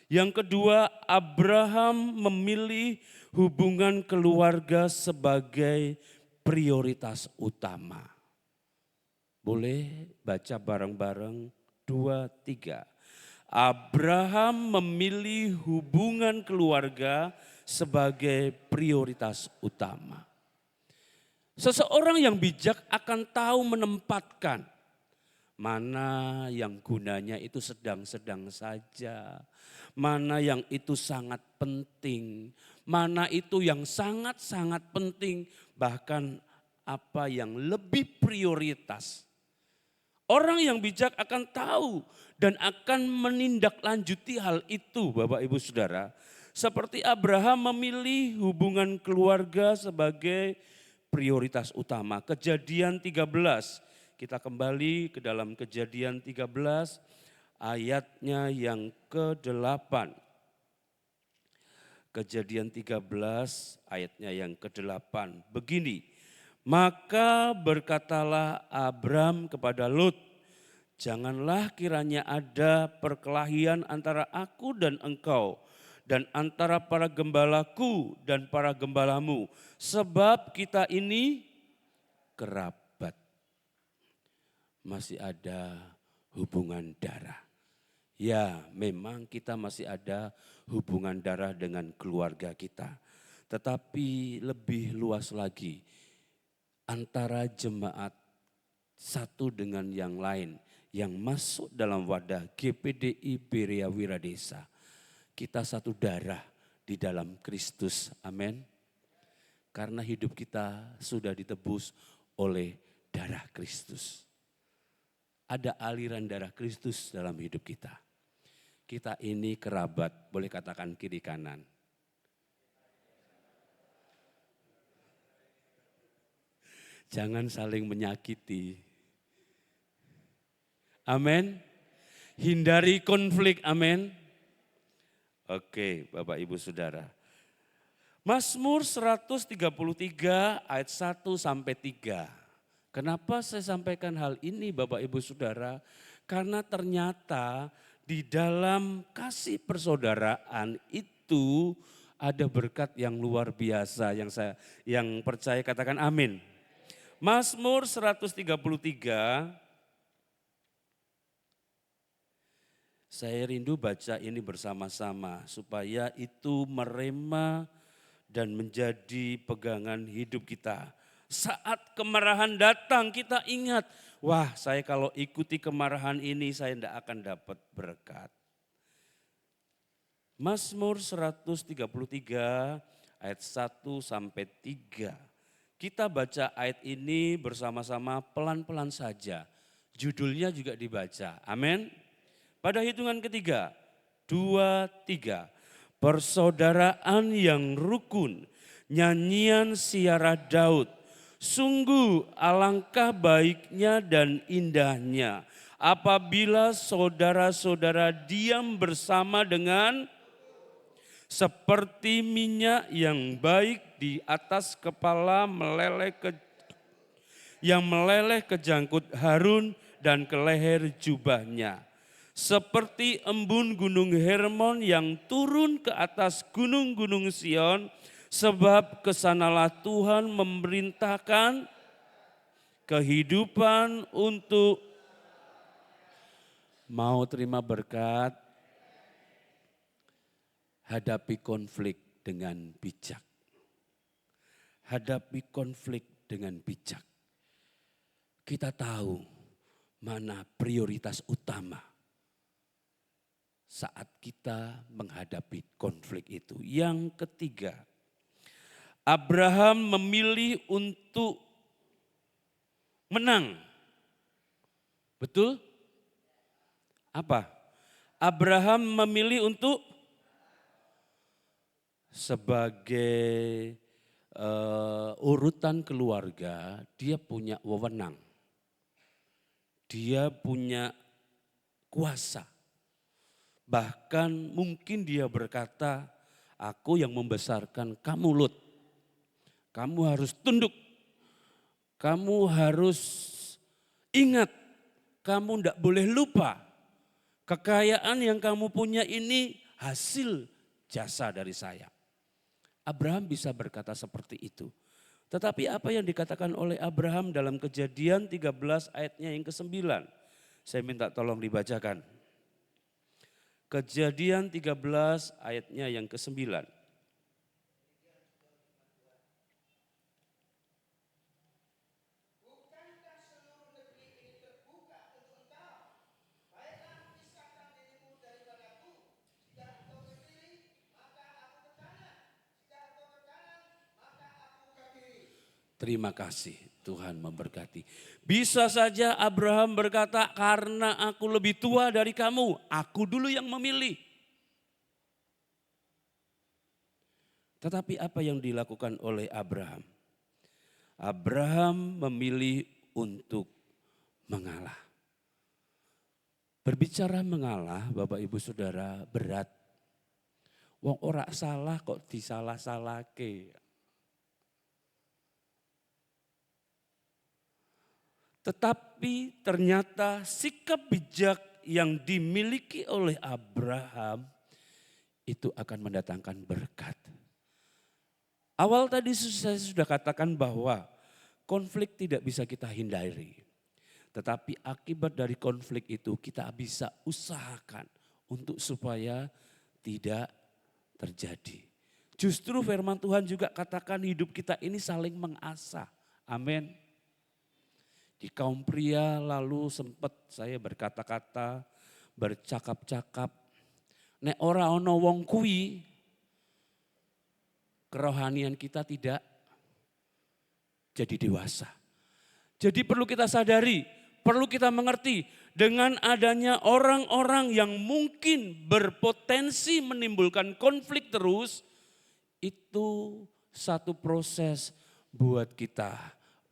S4: Yang kedua, Abraham memilih hubungan keluarga sebagai prioritas utama. Boleh baca bareng-bareng 2, 3. Abraham memilih hubungan keluarga sebagai prioritas utama. Seseorang yang bijak akan tahu menempatkan mana yang gunanya itu sedang-sedang saja, mana yang itu sangat penting, mana itu yang sangat-sangat penting, bahkan apa yang lebih prioritas. Orang yang bijak akan tahu dan akan menindaklanjuti hal itu, Bapak Ibu Saudara. Seperti Abraham memilih hubungan keluarga sebagai prioritas utama. Kejadian 13, kita kembali ke dalam Kejadian 13 ayatnya yang ke-8. Kejadian 13 ayatnya yang ke-8. Begini, maka berkatalah Abram kepada Lut, janganlah kiranya ada perkelahian antara aku dan engkau, dan antara para gembalaku dan para gembalamu, sebab kita ini kerabat. Masih ada hubungan darah. Ya, memang kita masih ada hubungan darah dengan keluarga kita. Tetapi lebih luas lagi, antara jemaat satu dengan yang lain yang masuk dalam wadah GPDI Berea Wiradesa. Kita satu darah di dalam Kristus, amin. Karena hidup kita sudah ditebus oleh darah Kristus. Ada aliran darah Kristus dalam hidup kita. Kita ini kerabat, boleh katakan kiri kanan. Jangan saling menyakiti. Amin. Hindari konflik, amin. Oke, Bapak Ibu Saudara. Mazmur 133 ayat 1 sampai 3. Kenapa saya sampaikan hal ini Bapak Ibu Saudara? Karena ternyata di dalam kasih persaudaraan itu ada berkat yang luar biasa yang percaya katakan amin. Mazmur 133, saya rindu baca ini bersama-sama supaya itu merema dan menjadi pegangan hidup kita. Saat kemarahan datang kita ingat, wah saya kalau ikuti kemarahan ini saya tidak akan dapat berkat. Mazmur 133 ayat 1 sampai 3. Kita baca ayat ini bersama-sama pelan-pelan saja. Judulnya juga dibaca. Amin. Pada hitungan ketiga, 2, 3. Persaudaraan yang rukun, nyanyian siara Daud. Sungguh alangkah baiknya dan indahnya apabila saudara-saudara diam bersama dengan seperti minyak yang baik di atas kepala yang meleleh ke jangkut Harun dan ke leher jubahnya. Seperti embun gunung Hermon yang turun ke atas gunung-gunung Sion, sebab kesanalah Tuhan memerintahkan kehidupan untuk mau terima berkat, hadapi konflik dengan bijak. Hadapi konflik dengan bijak. Kita tahu mana prioritas utama saat kita menghadapi konflik itu. Yang ketiga, Abraham memilih untuk menang. Betul? Apa? Abraham memilih untuk sebagai urutan keluarga, dia punya wewenang. Dia punya kuasa. Bahkan mungkin dia berkata, aku yang membesarkan kamu Lut. Kamu harus tunduk. Kamu harus ingat. Kamu tidak boleh lupa. Kekayaan yang kamu punya ini hasil jasa dari saya. Abraham bisa berkata seperti itu. Tetapi apa yang dikatakan oleh Abraham dalam Kejadian 13 ayatnya yang ke-9. Saya minta tolong dibacakan. Kejadian 13 ayatnya yang ke-9. Terima kasih, Tuhan memberkati. Bisa saja Abraham berkata, karena aku lebih tua dari kamu, aku dulu yang memilih. Tetapi apa yang dilakukan oleh Abraham? Abraham memilih untuk mengalah. Berbicara mengalah, Bapak Ibu Saudara, berat. Wong ora salah kok disalah-salahke. Tetapi ternyata sikap bijak yang dimiliki oleh Abraham itu akan mendatangkan berkat. Awal tadi saya sudah katakan bahwa konflik tidak bisa kita hindari. Tetapi akibat dari konflik itu kita bisa usahakan untuk supaya tidak terjadi. Justru firman Tuhan juga katakan hidup kita ini saling mengasah. Amin. Di kaum pria lalu sempat saya berkata-kata, bercakap-cakap. Nek ora ono wong kuwi, kerohanian kita tidak jadi dewasa. Jadi perlu kita sadari, perlu kita mengerti dengan adanya orang-orang yang mungkin berpotensi menimbulkan konflik terus, itu satu proses buat kita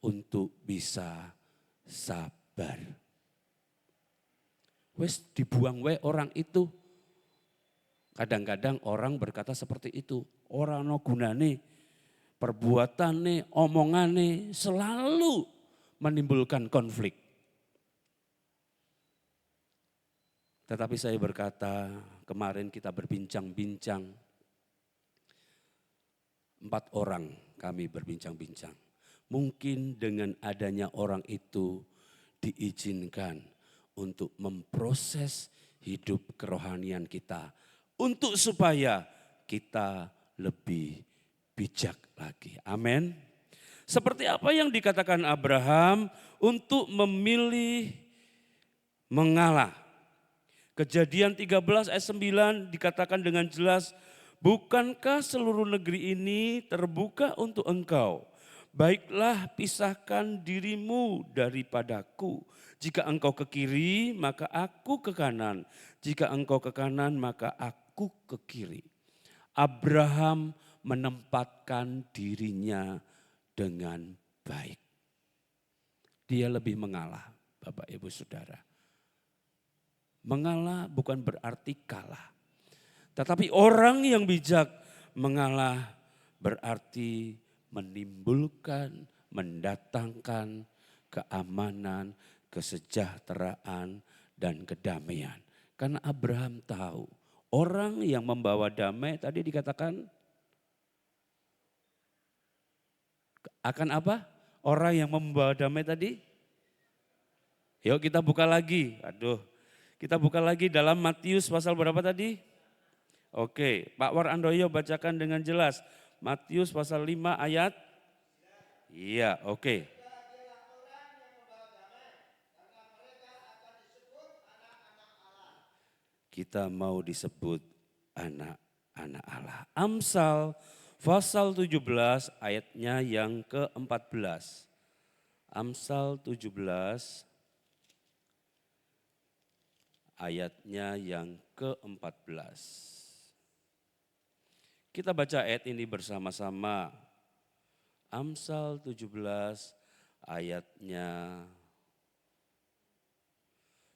S4: untuk bisa sabar. Wes dibuang we orang itu. Kadang-kadang orang berkata seperti itu. Orang no gunane, perbuatane, omongane selalu menimbulkan konflik. Tetapi saya berkata, kemarin kita berbincang-bincang. 4 orang kami berbincang-bincang. Mungkin dengan adanya orang itu diizinkan untuk memproses hidup kerohanian kita. Untuk supaya kita lebih bijak lagi. Amin. Seperti apa yang dikatakan Abraham untuk memilih mengalah. Kejadian 13 ayat 9 dikatakan dengan jelas, bukankah seluruh negeri ini terbuka untuk engkau? Baiklah pisahkan dirimu daripadaku. Jika engkau ke kiri maka aku ke kanan. Jika engkau ke kanan maka aku ke kiri. Abraham menempatkan dirinya dengan baik. Dia lebih mengalah, Bapak Ibu Saudara. Mengalah bukan berarti kalah. Tetapi orang yang bijak mengalah berarti menimbulkan, mendatangkan keamanan, kesejahteraan, dan kedamaian. Karena Abraham tahu orang yang membawa damai tadi dikatakan akan apa? Orang yang membawa damai tadi? Yuk kita buka lagi. Kita buka lagi dalam Matius pasal berapa tadi? Oke, Pak Warandoyo bacakan dengan jelas. Matius pasal 5 ayat. Iya, oke. Kita mau disebut anak-anak Allah. Amsal pasal 17 ayatnya yang ke-14. Amsal 17 ayatnya yang ke-14. Kita baca ayat ini bersama-sama. Amsal 17 ayatnya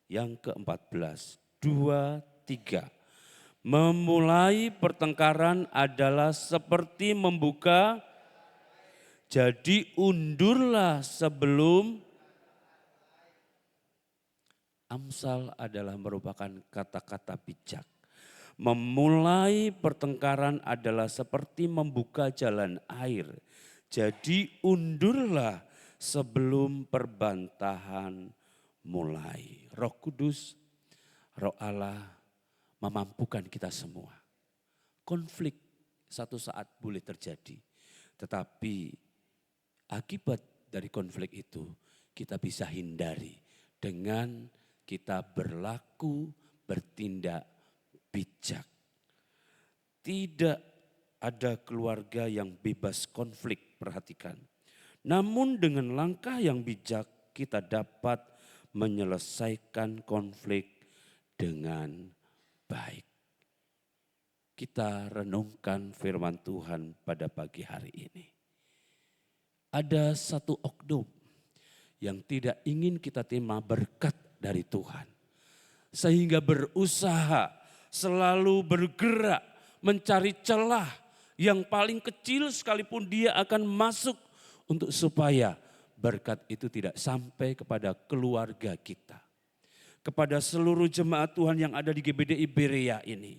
S4: yang ke-14. 2, 3. Memulai pertengkaran adalah seperti membuka, jadi undurlah sebelum. Amsal adalah merupakan kata-kata bijak. Memulai pertengkaran adalah seperti membuka jalan air, jadi undurlah sebelum perbantahan mulai. Roh Kudus, Roh Allah memampukan kita semua. Konflik satu saat boleh terjadi. Tetapi akibat dari konflik itu kita bisa hindari dengan kita berlaku, bertindak bijak. Tidak ada keluarga yang bebas konflik, perhatikan. Namun dengan langkah yang bijak kita dapat menyelesaikan konflik dengan baik. Kita renungkan firman Tuhan pada pagi hari ini. Ada satu oknum yang tidak ingin kita terima berkat dari Tuhan. Sehingga berusaha selalu bergerak mencari celah yang paling kecil sekalipun dia akan masuk untuk supaya berkat itu tidak sampai kepada keluarga kita. Kepada seluruh jemaat Tuhan yang ada di GBDI Berea ini.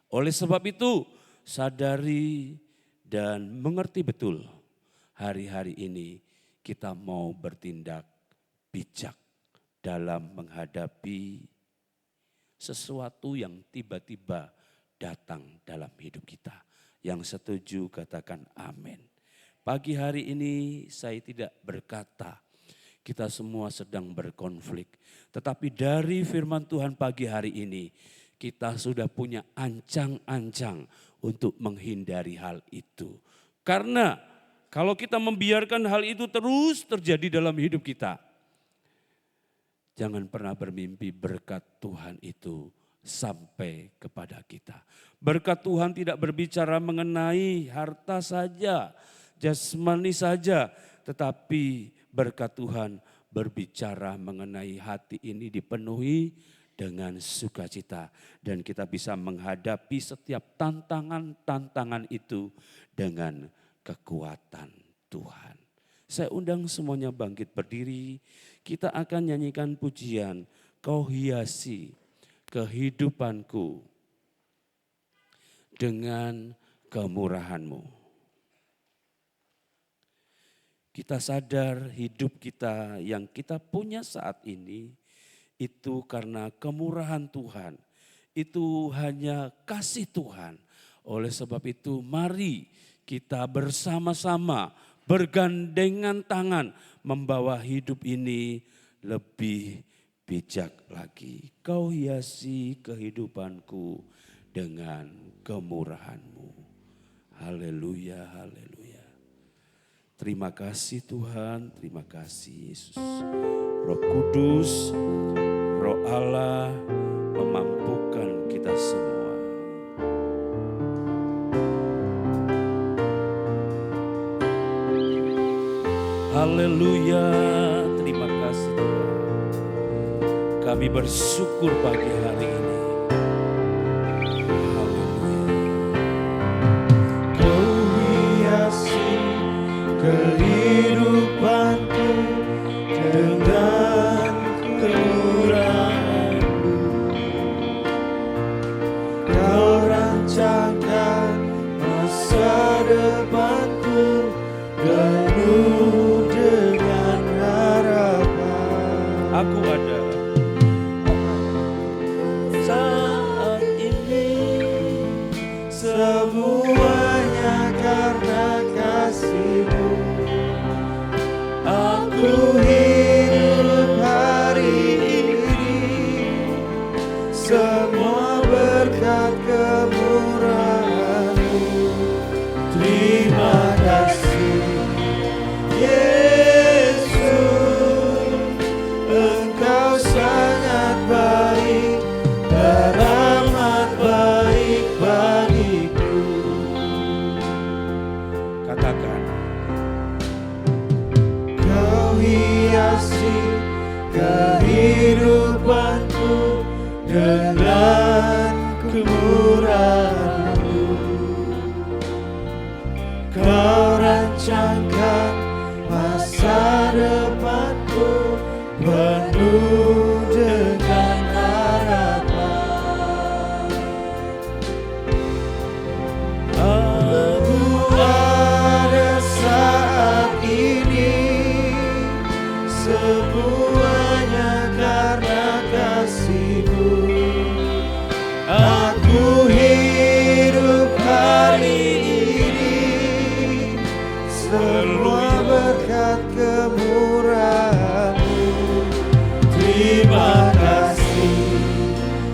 S4: Oleh sebab itu sadari dan mengerti betul hari-hari ini kita mau bertindak bijak dalam menghadapi sesuatu yang tiba-tiba datang dalam hidup kita. Yang setuju katakan amin. Pagi hari ini saya tidak berkata kita semua sedang berkonflik. Tetapi dari firman Tuhan pagi hari ini kita sudah punya ancang-ancang untuk menghindari hal itu. Karena kalau kita membiarkan hal itu terus terjadi dalam hidup kita. Jangan pernah bermimpi berkat Tuhan itu sampai kepada kita. Berkat Tuhan tidak berbicara mengenai harta saja, jasmani saja. Tetapi berkat Tuhan berbicara mengenai hati ini dipenuhi dengan sukacita. Dan kita bisa menghadapi setiap tantangan-tantangan itu dengan kekuatan Tuhan. Saya undang semuanya bangkit berdiri. Kita akan nyanyikan pujian, Kau hiasi kehidupanku dengan kemurahan-Mu. Kita sadar hidup kita yang kita punya saat ini itu karena kemurahan Tuhan. Itu hanya kasih Tuhan. Oleh sebab itu mari kita bersama-sama bergandengan tangan membawa hidup ini lebih bijak lagi. Kau hiasi kehidupanku dengan kemurahan-Mu. Haleluya, haleluya. Terima kasih Tuhan, terima kasih Yesus. Roh Kudus, Roh Allah memampukan kita semua. Haleluya, terima kasih Tuhan. Kami bersyukur pagi hari ini.
S2: Kehidupanku dengan baik, teramat baik bagiku.
S4: Katakan,
S2: Kau hiasi kehidupanku dengan kemurahan-Mu. Kau rancangkan masa depanku penuh dengan harapan. Aku ada saat ini, semuanya karena kasih-Mu. Aku hidup hari ini, semua berkat kemurahan-Mu. Terima kasih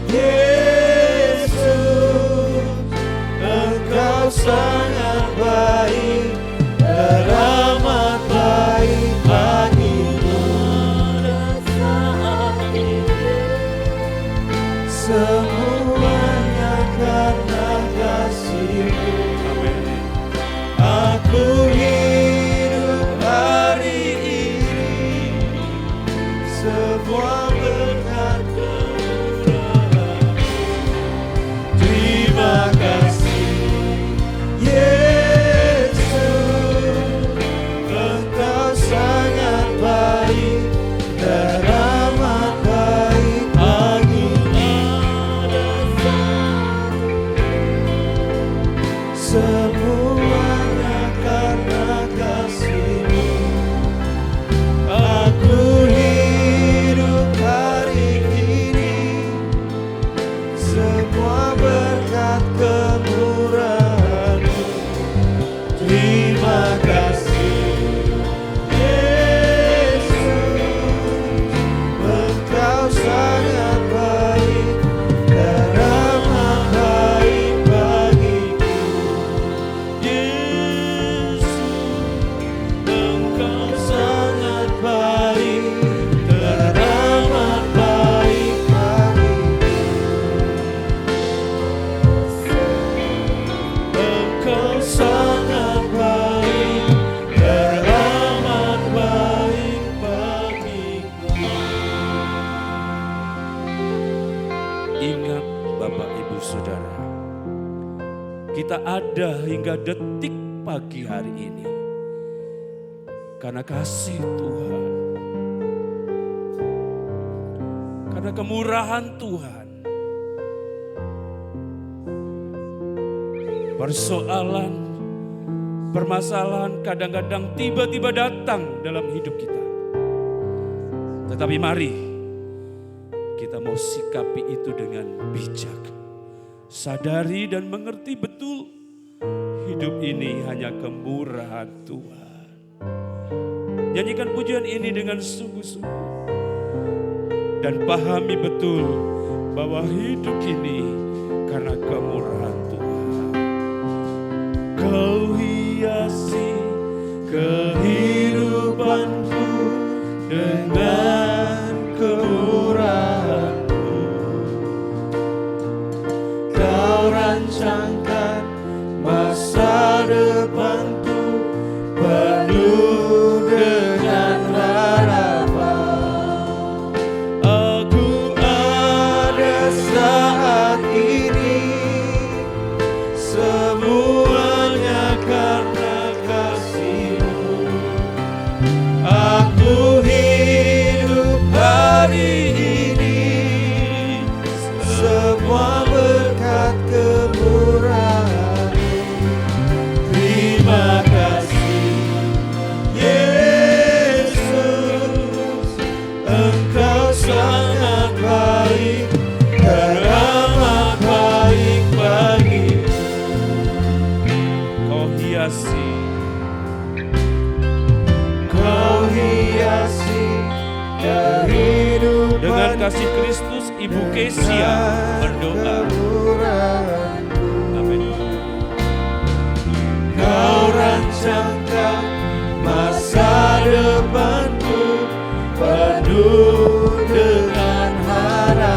S2: Yesus, Engkau sangat baik, teramat baik bagiku. Semuanya karena kasih-Mu.
S4: amin.
S2: Aku hidup hari ini, semua berkat kemurahan-Mu. Terima kasih Yesus, Engkau sangat baik, teramat baik bagiku. Semuanya karena kasih-Mu. Aku hidup hari ini, semua berkat kemurahan-Mu. Terima kasih Yesus, Engkau sangat baik, teramat baik bagiku. Yesus, Engkau sangat baik, teramat baik bagiku. Engkau sangat baik, teramat baik bagiku.
S4: Ingat Bapak Ibu Saudara, kita ada hingga detik pagi hari ini karena kasih Tuhan, karena kemurahan Tuhan. Persoalan, permasalahan kadang-kadang tiba-tiba datang dalam hidup kita. Tetapi mari kita mau sikapi itu dengan bijak. Sadari dan mengerti betul hidup ini hanya kemurahan Tuhan. Nyanyikan pujian ini dengan sungguh-sungguh. Dan pahami betul bahwa hidup ini karena kemurahan Tuhan.
S2: Kau hiasi kehidupanku dengan kemurahan-Mu. Kau rancangkan masa depanku penuh dengan harapan. Aku ada saat ini, semuanya karena kasih-Mu. Aku hidup hari ini, semua berkat kemurahan-Mu. Terima kasih Yesus, Engkau sangat baik, teramat baik bagiku.
S4: Kau hiasi
S2: kehidupan
S4: dengan kasih Kristus. Ibu Kesia berdoa. Amin.
S2: Kau rancangkan masa depanku penuh dengan harapan.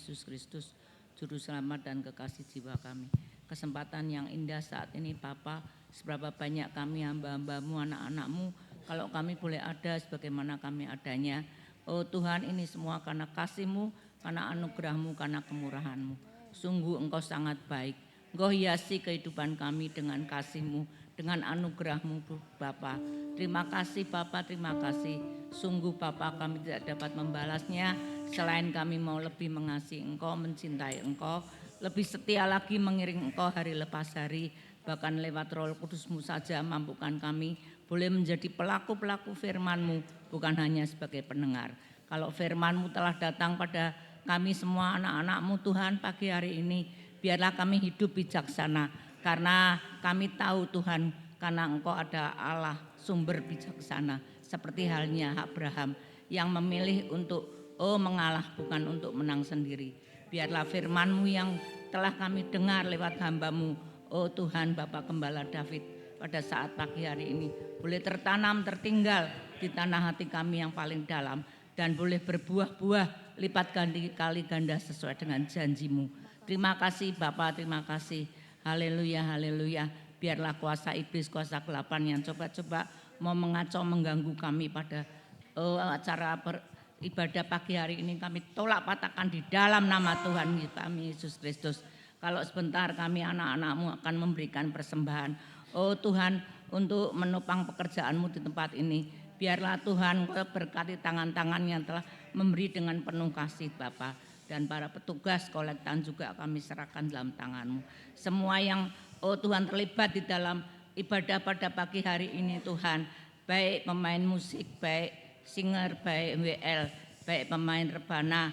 S5: Yesus Kristus, Juru Selamat dan kekasih jiwa kami. Kesempatan yang indah saat ini Bapa, seberapa banyak kami hamba-hambamu, anak-anakmu, kalau kami boleh ada sebagaimana kami adanya. Oh Tuhan, ini semua karena kasih-Mu, karena anugerah-Mu, karena kemurahan-Mu. Sungguh Engkau sangat baik. Engkau hiasi kehidupan kami dengan kasih-Mu, dengan anugerah-Mu Bapa. Terima kasih Bapa, terima kasih. Sungguh Bapa, kami tidak dapat membalasnya selain kami mau lebih mengasihi Engkau, mencintai Engkau, lebih setia lagi mengiring Engkau hari lepas hari. Bahkan lewat Roh Kudus-Mu saja mampukan kami boleh menjadi pelaku-pelaku firman-Mu, bukan hanya sebagai pendengar. Kalau firman-Mu telah datang pada kami semua anak-anak-Mu Tuhan pagi hari ini, biarlah kami hidup bijaksana. Karena kami tahu Tuhan, karena Engkau ada Allah sumber bijaksana. Seperti halnya Abraham yang memilih untuk mengalah bukan untuk menang sendiri. Biarlah firman-Mu yang telah kami dengar lewat hamba-Mu, Tuhan Bapa Gembala David, pada saat pagi hari ini boleh tertanam, tertinggal di tanah hati kami yang paling dalam, dan boleh berbuah-buah lipat kali ganda sesuai dengan janji-Mu. Terima kasih Bapa, terima kasih. Haleluya, haleluya. Biarlah kuasa iblis, kuasa kegelapan yang coba-coba mau mengacau, mengganggu kami pada acara ibadah pagi hari ini, kami tolak patahkan di dalam nama Tuhan kami Yesus Kristus. Kalau sebentar kami anak-anak-Mu akan memberikan persembahan, Tuhan, untuk menopang pekerjaan-Mu di tempat ini. Biarlah Tuhan berkati tangan-tangan yang telah memberi dengan penuh kasih Bapa. Dan para petugas kolektan juga kami serahkan dalam tangan-Mu. Semua yang Tuhan terlibat di dalam ibadah pada pagi hari ini Tuhan, baik pemain musik, baik singer, baik WL, baik pemain rebana,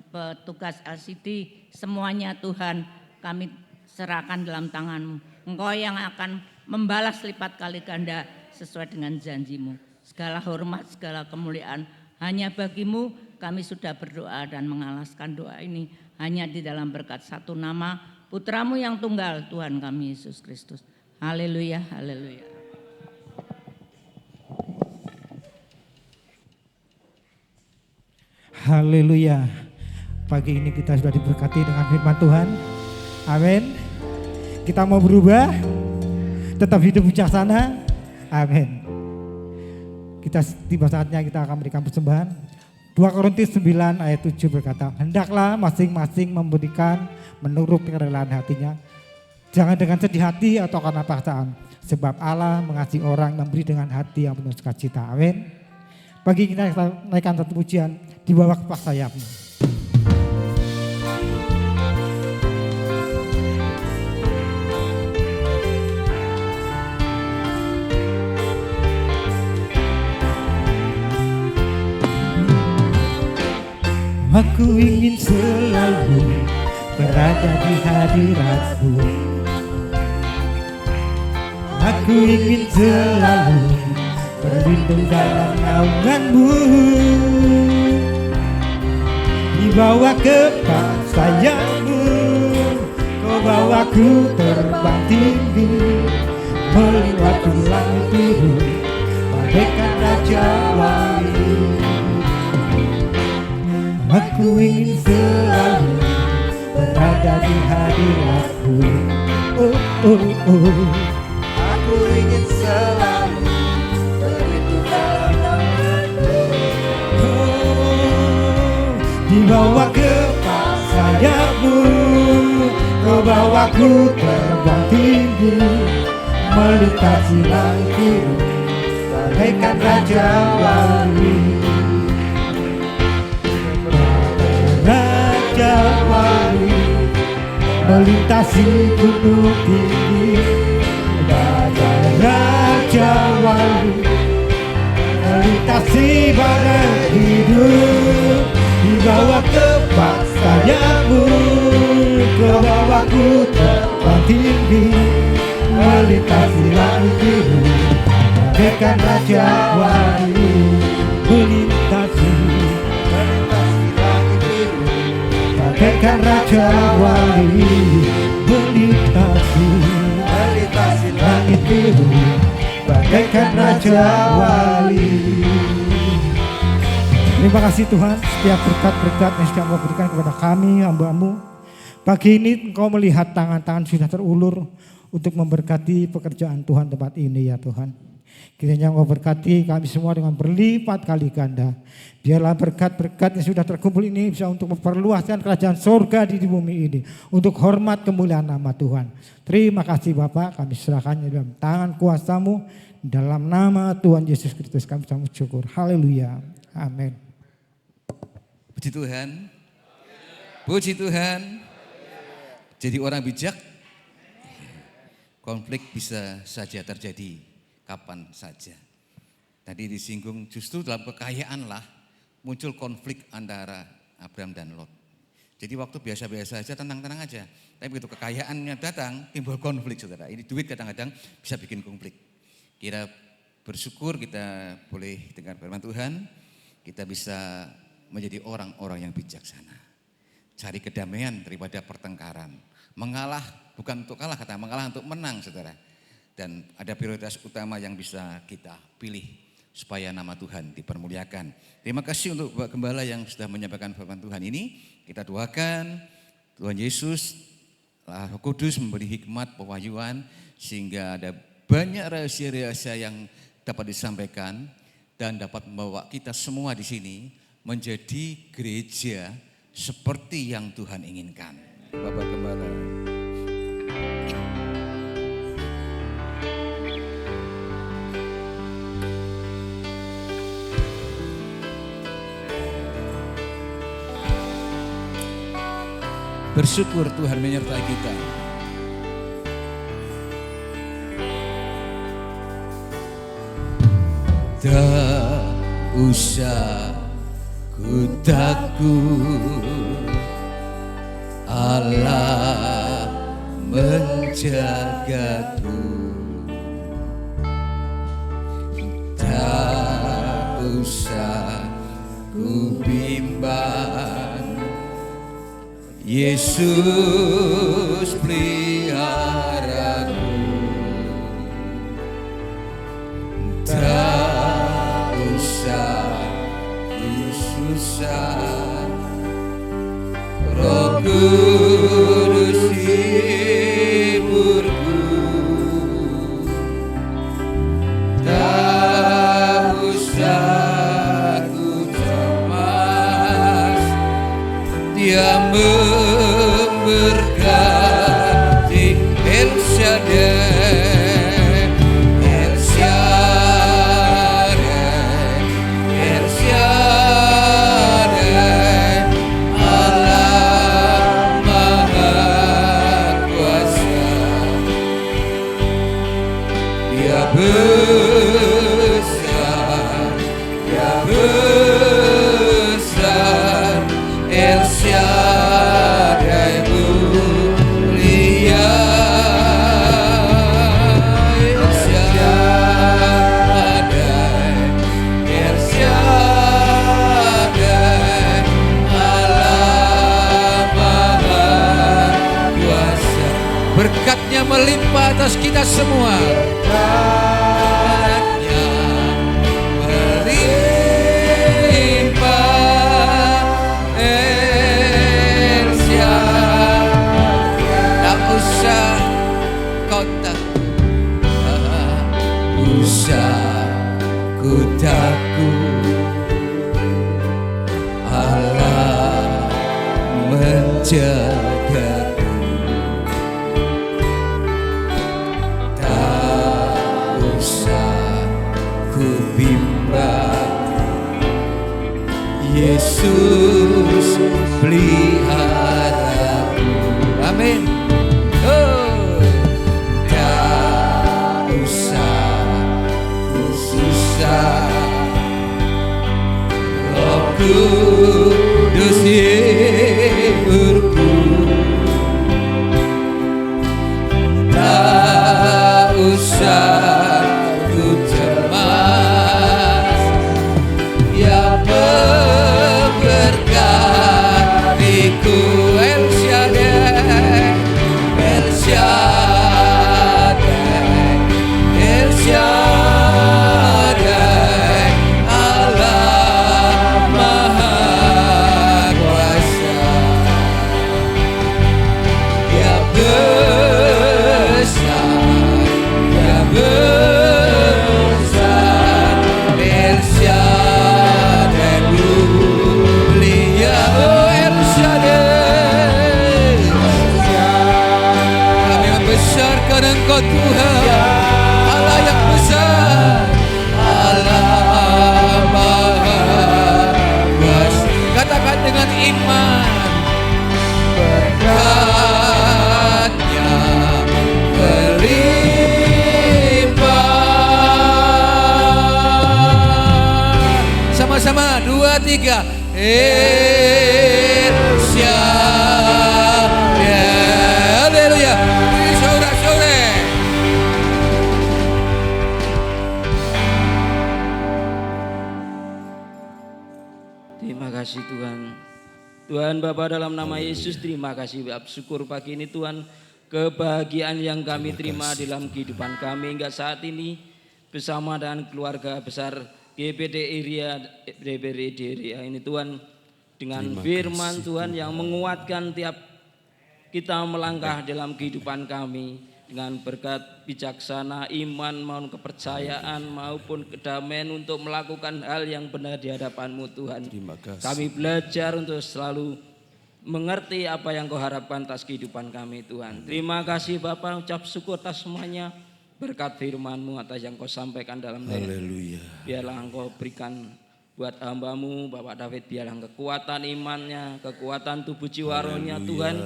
S5: petugas LCD, semuanya Tuhan kami serahkan dalam tangan-Mu. Engkau yang akan membalas lipat kali ganda sesuai dengan janji-Mu. Segala hormat, segala kemuliaan hanya bagi-Mu. Kami sudah berdoa dan mengalaskan doa ini hanya di dalam berkat satu nama Putra-Mu yang tunggal, Tuhan kami Yesus Kristus. Haleluya, haleluya.
S6: Haleluya. Pagi ini kita sudah diberkati dengan firman Tuhan. Amin. Kita mau berubah, tetap hidup bijaksana. Amin. Kita tiba saatnya kita akan memberikan persembahan. 2 Korintus 9 ayat 7 berkata, hendaklah masing-masing memberikan menurut kerelaan hatinya. Jangan dengan sedih hati atau karena paksaan. Sebab Allah mengasihi orang memberi dengan hati yang penuh sukacita. Amin. Pagi kita naikkan satu pujian di bawah kepak sayap-Mu. Aku ingin selalu berada di hadirat-Mu. Aku ingin selalu berlindung dalam naungan-Mu. Di bawah kepak sayap-Mu, Kau bawaku terbang tinggi, melewati langit biru, bagaikan Raja Wali. Aku ingin selalu berada di hadirat-Mu. Oh, oh, oh.
S2: Aku ingin selalu berlindung dalam naungan-Mu.
S6: Oh, di bawah kepak sayap-Mu, Kau bawaku terbang tinggi, melintasi langit biru, bagaikan Raja Wali. Raja Wali melintasi gunung tinggi, bagai Raja Wali melintasi badai hidup. Di bawah kepak sayap-Mu, Kau bawaku terbang tinggi, melintasi langit biru, bagaikan Raja Wali. Melintasi bagaikan Raja Wali, melintasi langit biru, bagaikan Raja Wali. Terima kasih Tuhan, setiap berkat-berkat yang sudah Engkau berikan kepada kami, hamba-Mu. Pagi ini Engkau melihat tangan-tangan sudah terulur untuk memberkati pekerjaan Tuhan tempat ini ya Tuhan. Kiranya Engkau berkati kami semua dengan berlipat kali ganda. Biarlah berkat-berkat yang sudah terkumpul ini bisa untuk memperluaskan kerajaan surga di bumi ini. Untuk hormat kemuliaan nama Tuhan. Terima kasih Bapak, kami serahkannya dalam tangan kuasa-Mu. Dalam nama Tuhan Yesus Kristus kami sambut syukur. Haleluya. Amin.
S2: Puji Tuhan. Puji Tuhan. Jadi orang bijak, konflik bisa saja terjadi kapan saja. Tadi disinggung justru dalam kekayaan lah muncul konflik antara Abraham dan Lot. Jadi waktu biasa-biasa aja, tenang-tenang aja. Tapi begitu kekayaannya datang, timbul konflik saudara. Ini duit kadang-kadang bisa bikin konflik. Kita bersyukur kita boleh dengar firman Tuhan, kita bisa menjadi orang-orang yang bijaksana. Cari kedamaian daripada pertengkaran. Mengalah bukan untuk kalah, kata mengalah untuk menang saudara. Dan ada prioritas utama yang bisa kita pilih supaya nama Tuhan dipermuliakan. Terima kasih untuk Bapak Gembala yang sudah menyampaikan firman Tuhan ini. Kita doakan Tuhan Yesus, Roh Kudus memberi hikmat, pewahyuan sehingga ada banyak rahasia-rahasia yang dapat disampaikan dan dapat membawa kita semua di sini menjadi gereja seperti yang Tuhan inginkan. Bapak Gembala. Bersyukur Tuhan menyertai kita. Tak usah ku takut, Allah menjagaku. Tak usah ku bimbang, Yesus peliharaku. Tak usah ku susah, Roh Kudus hiburku. Tak usah ku cemas, Dia memberkati. El Shaddai, El Shaddai, El Shaddai, Allah Maha Kuasa. Dia besar, Dia besar, El Shaddai mulia, El Shaddai, El Shaddai, Allah Maha Kuasa. Berkatnya melimpah atas kita semua. Berkatnya melimpah, El Shaddai. Tak usah kau takut, tak usah ku takut, Allah menjagaku. Tak usah ku bimbang, Yesus peliharaku. Amin. Oh, tak usah ku susah, Roh Kudus hiburku. Tak usah ku cemas, Dia memberkatiku. El Shaddai, El Shaddai, El Shaddai, Allah Maha ketiga. Haleluya. Saudara-saudara.
S7: Terima kasih Tuhan. Tuhan Bapa, dalam nama Yesus terima kasih Bapa. Syukur pagi ini Tuhan, kebahagiaan yang kami terima dalam kehidupan kami hingga saat ini bersama dengan keluarga besar GBD Iria ini Tuhan, dengan firman Tuhan yang menguatkan tiap kita melangkah dalam kehidupan kami dengan berkat bijaksana, iman maupun kepercayaan maupun kedamaian untuk melakukan hal yang benar di hadapan-Mu Tuhan. Kami belajar untuk selalu mengerti apa yang Kau harapkan atas kehidupan kami Tuhan. Terima kasih Bapa, ucap syukur atas semuanya, berkat firman-Mu atas yang Kau sampaikan dalam
S4: Haleluya.
S7: biarlah Engkau berikan buat hamba-Mu Bapak David, biarlah kekuatan imannya, kekuatan tubuh jiwa rohnya Tuhan,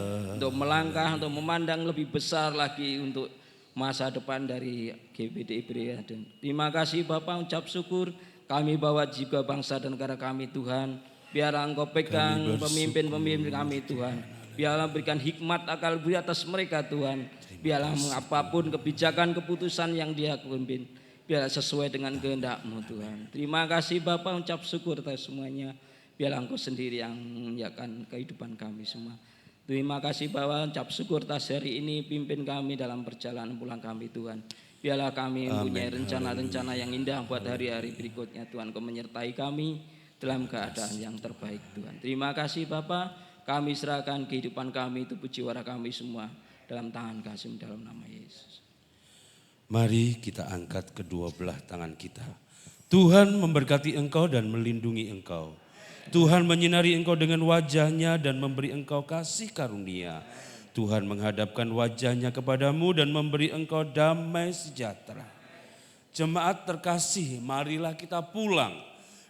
S7: untuk melangkah, untuk memandang lebih besar lagi untuk masa depan dari GBD Iria. Terima kasih Bapak, ucap syukur. Kami bawa juga bangsa dan negara kami Tuhan, biarlah Engkau pegang pemimpin-pemimpin kami Tuhan, biarlah berikan hikmat akal budi atas mereka Tuhan, biarlah apapun kebijakan keputusan yang dia pimpin, biarlah sesuai dengan kehendak-Mu Tuhan. Terima kasih Bapa, ucap syukur atas semuanya. Biarlah Engkau sendiri yang menjaga kehidupan kami semua. Terima kasih Bapa, ucap syukur atas hari ini, pimpin kami dalam perjalanan pulang kami Tuhan. Biarlah kami mempunyai rencana-rencana yang indah buat hari-hari berikutnya Tuhan. Kau menyertai kami dalam keadaan yang terbaik Tuhan. Terima kasih Bapa, kami serahkan kehidupan kami, tubuh jiwa kami semua dalam tangan Kasih dalam nama Yesus.
S4: Mari kita angkat kedua belah tangan kita. Tuhan memberkati engkau dan melindungi engkau. Tuhan menyinari engkau dengan wajah-Nya dan memberi engkau kasih karunia. Tuhan menghadapkan wajah-Nya kepadamu dan memberi engkau damai sejahtera. Jemaat terkasih, marilah kita pulang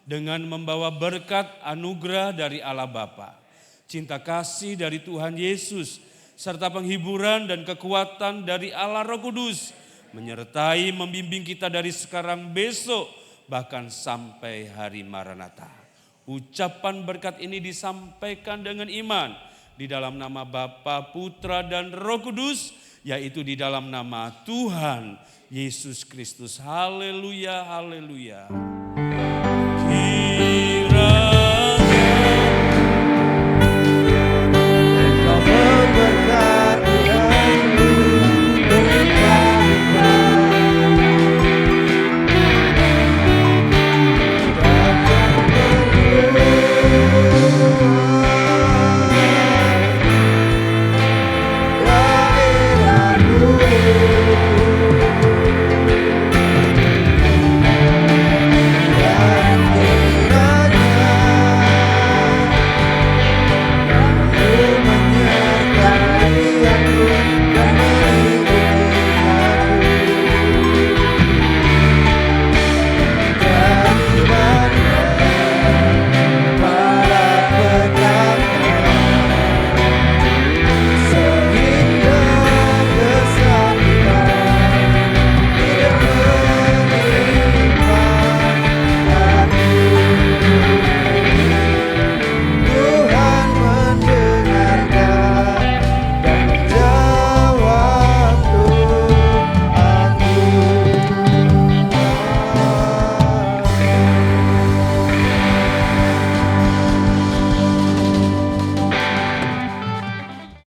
S4: dengan membawa berkat anugerah dari Allah Bapa, cinta kasih dari Tuhan Yesus, serta penghiburan dan kekuatan dari Allah Roh Kudus, menyertai membimbing kita dari sekarang, besok, bahkan sampai hari Maranatha. Ucapan berkat ini disampaikan dengan iman di dalam nama Bapa, Putra dan Roh Kudus, yaitu di dalam nama Tuhan Yesus Kristus. Haleluya, haleluya.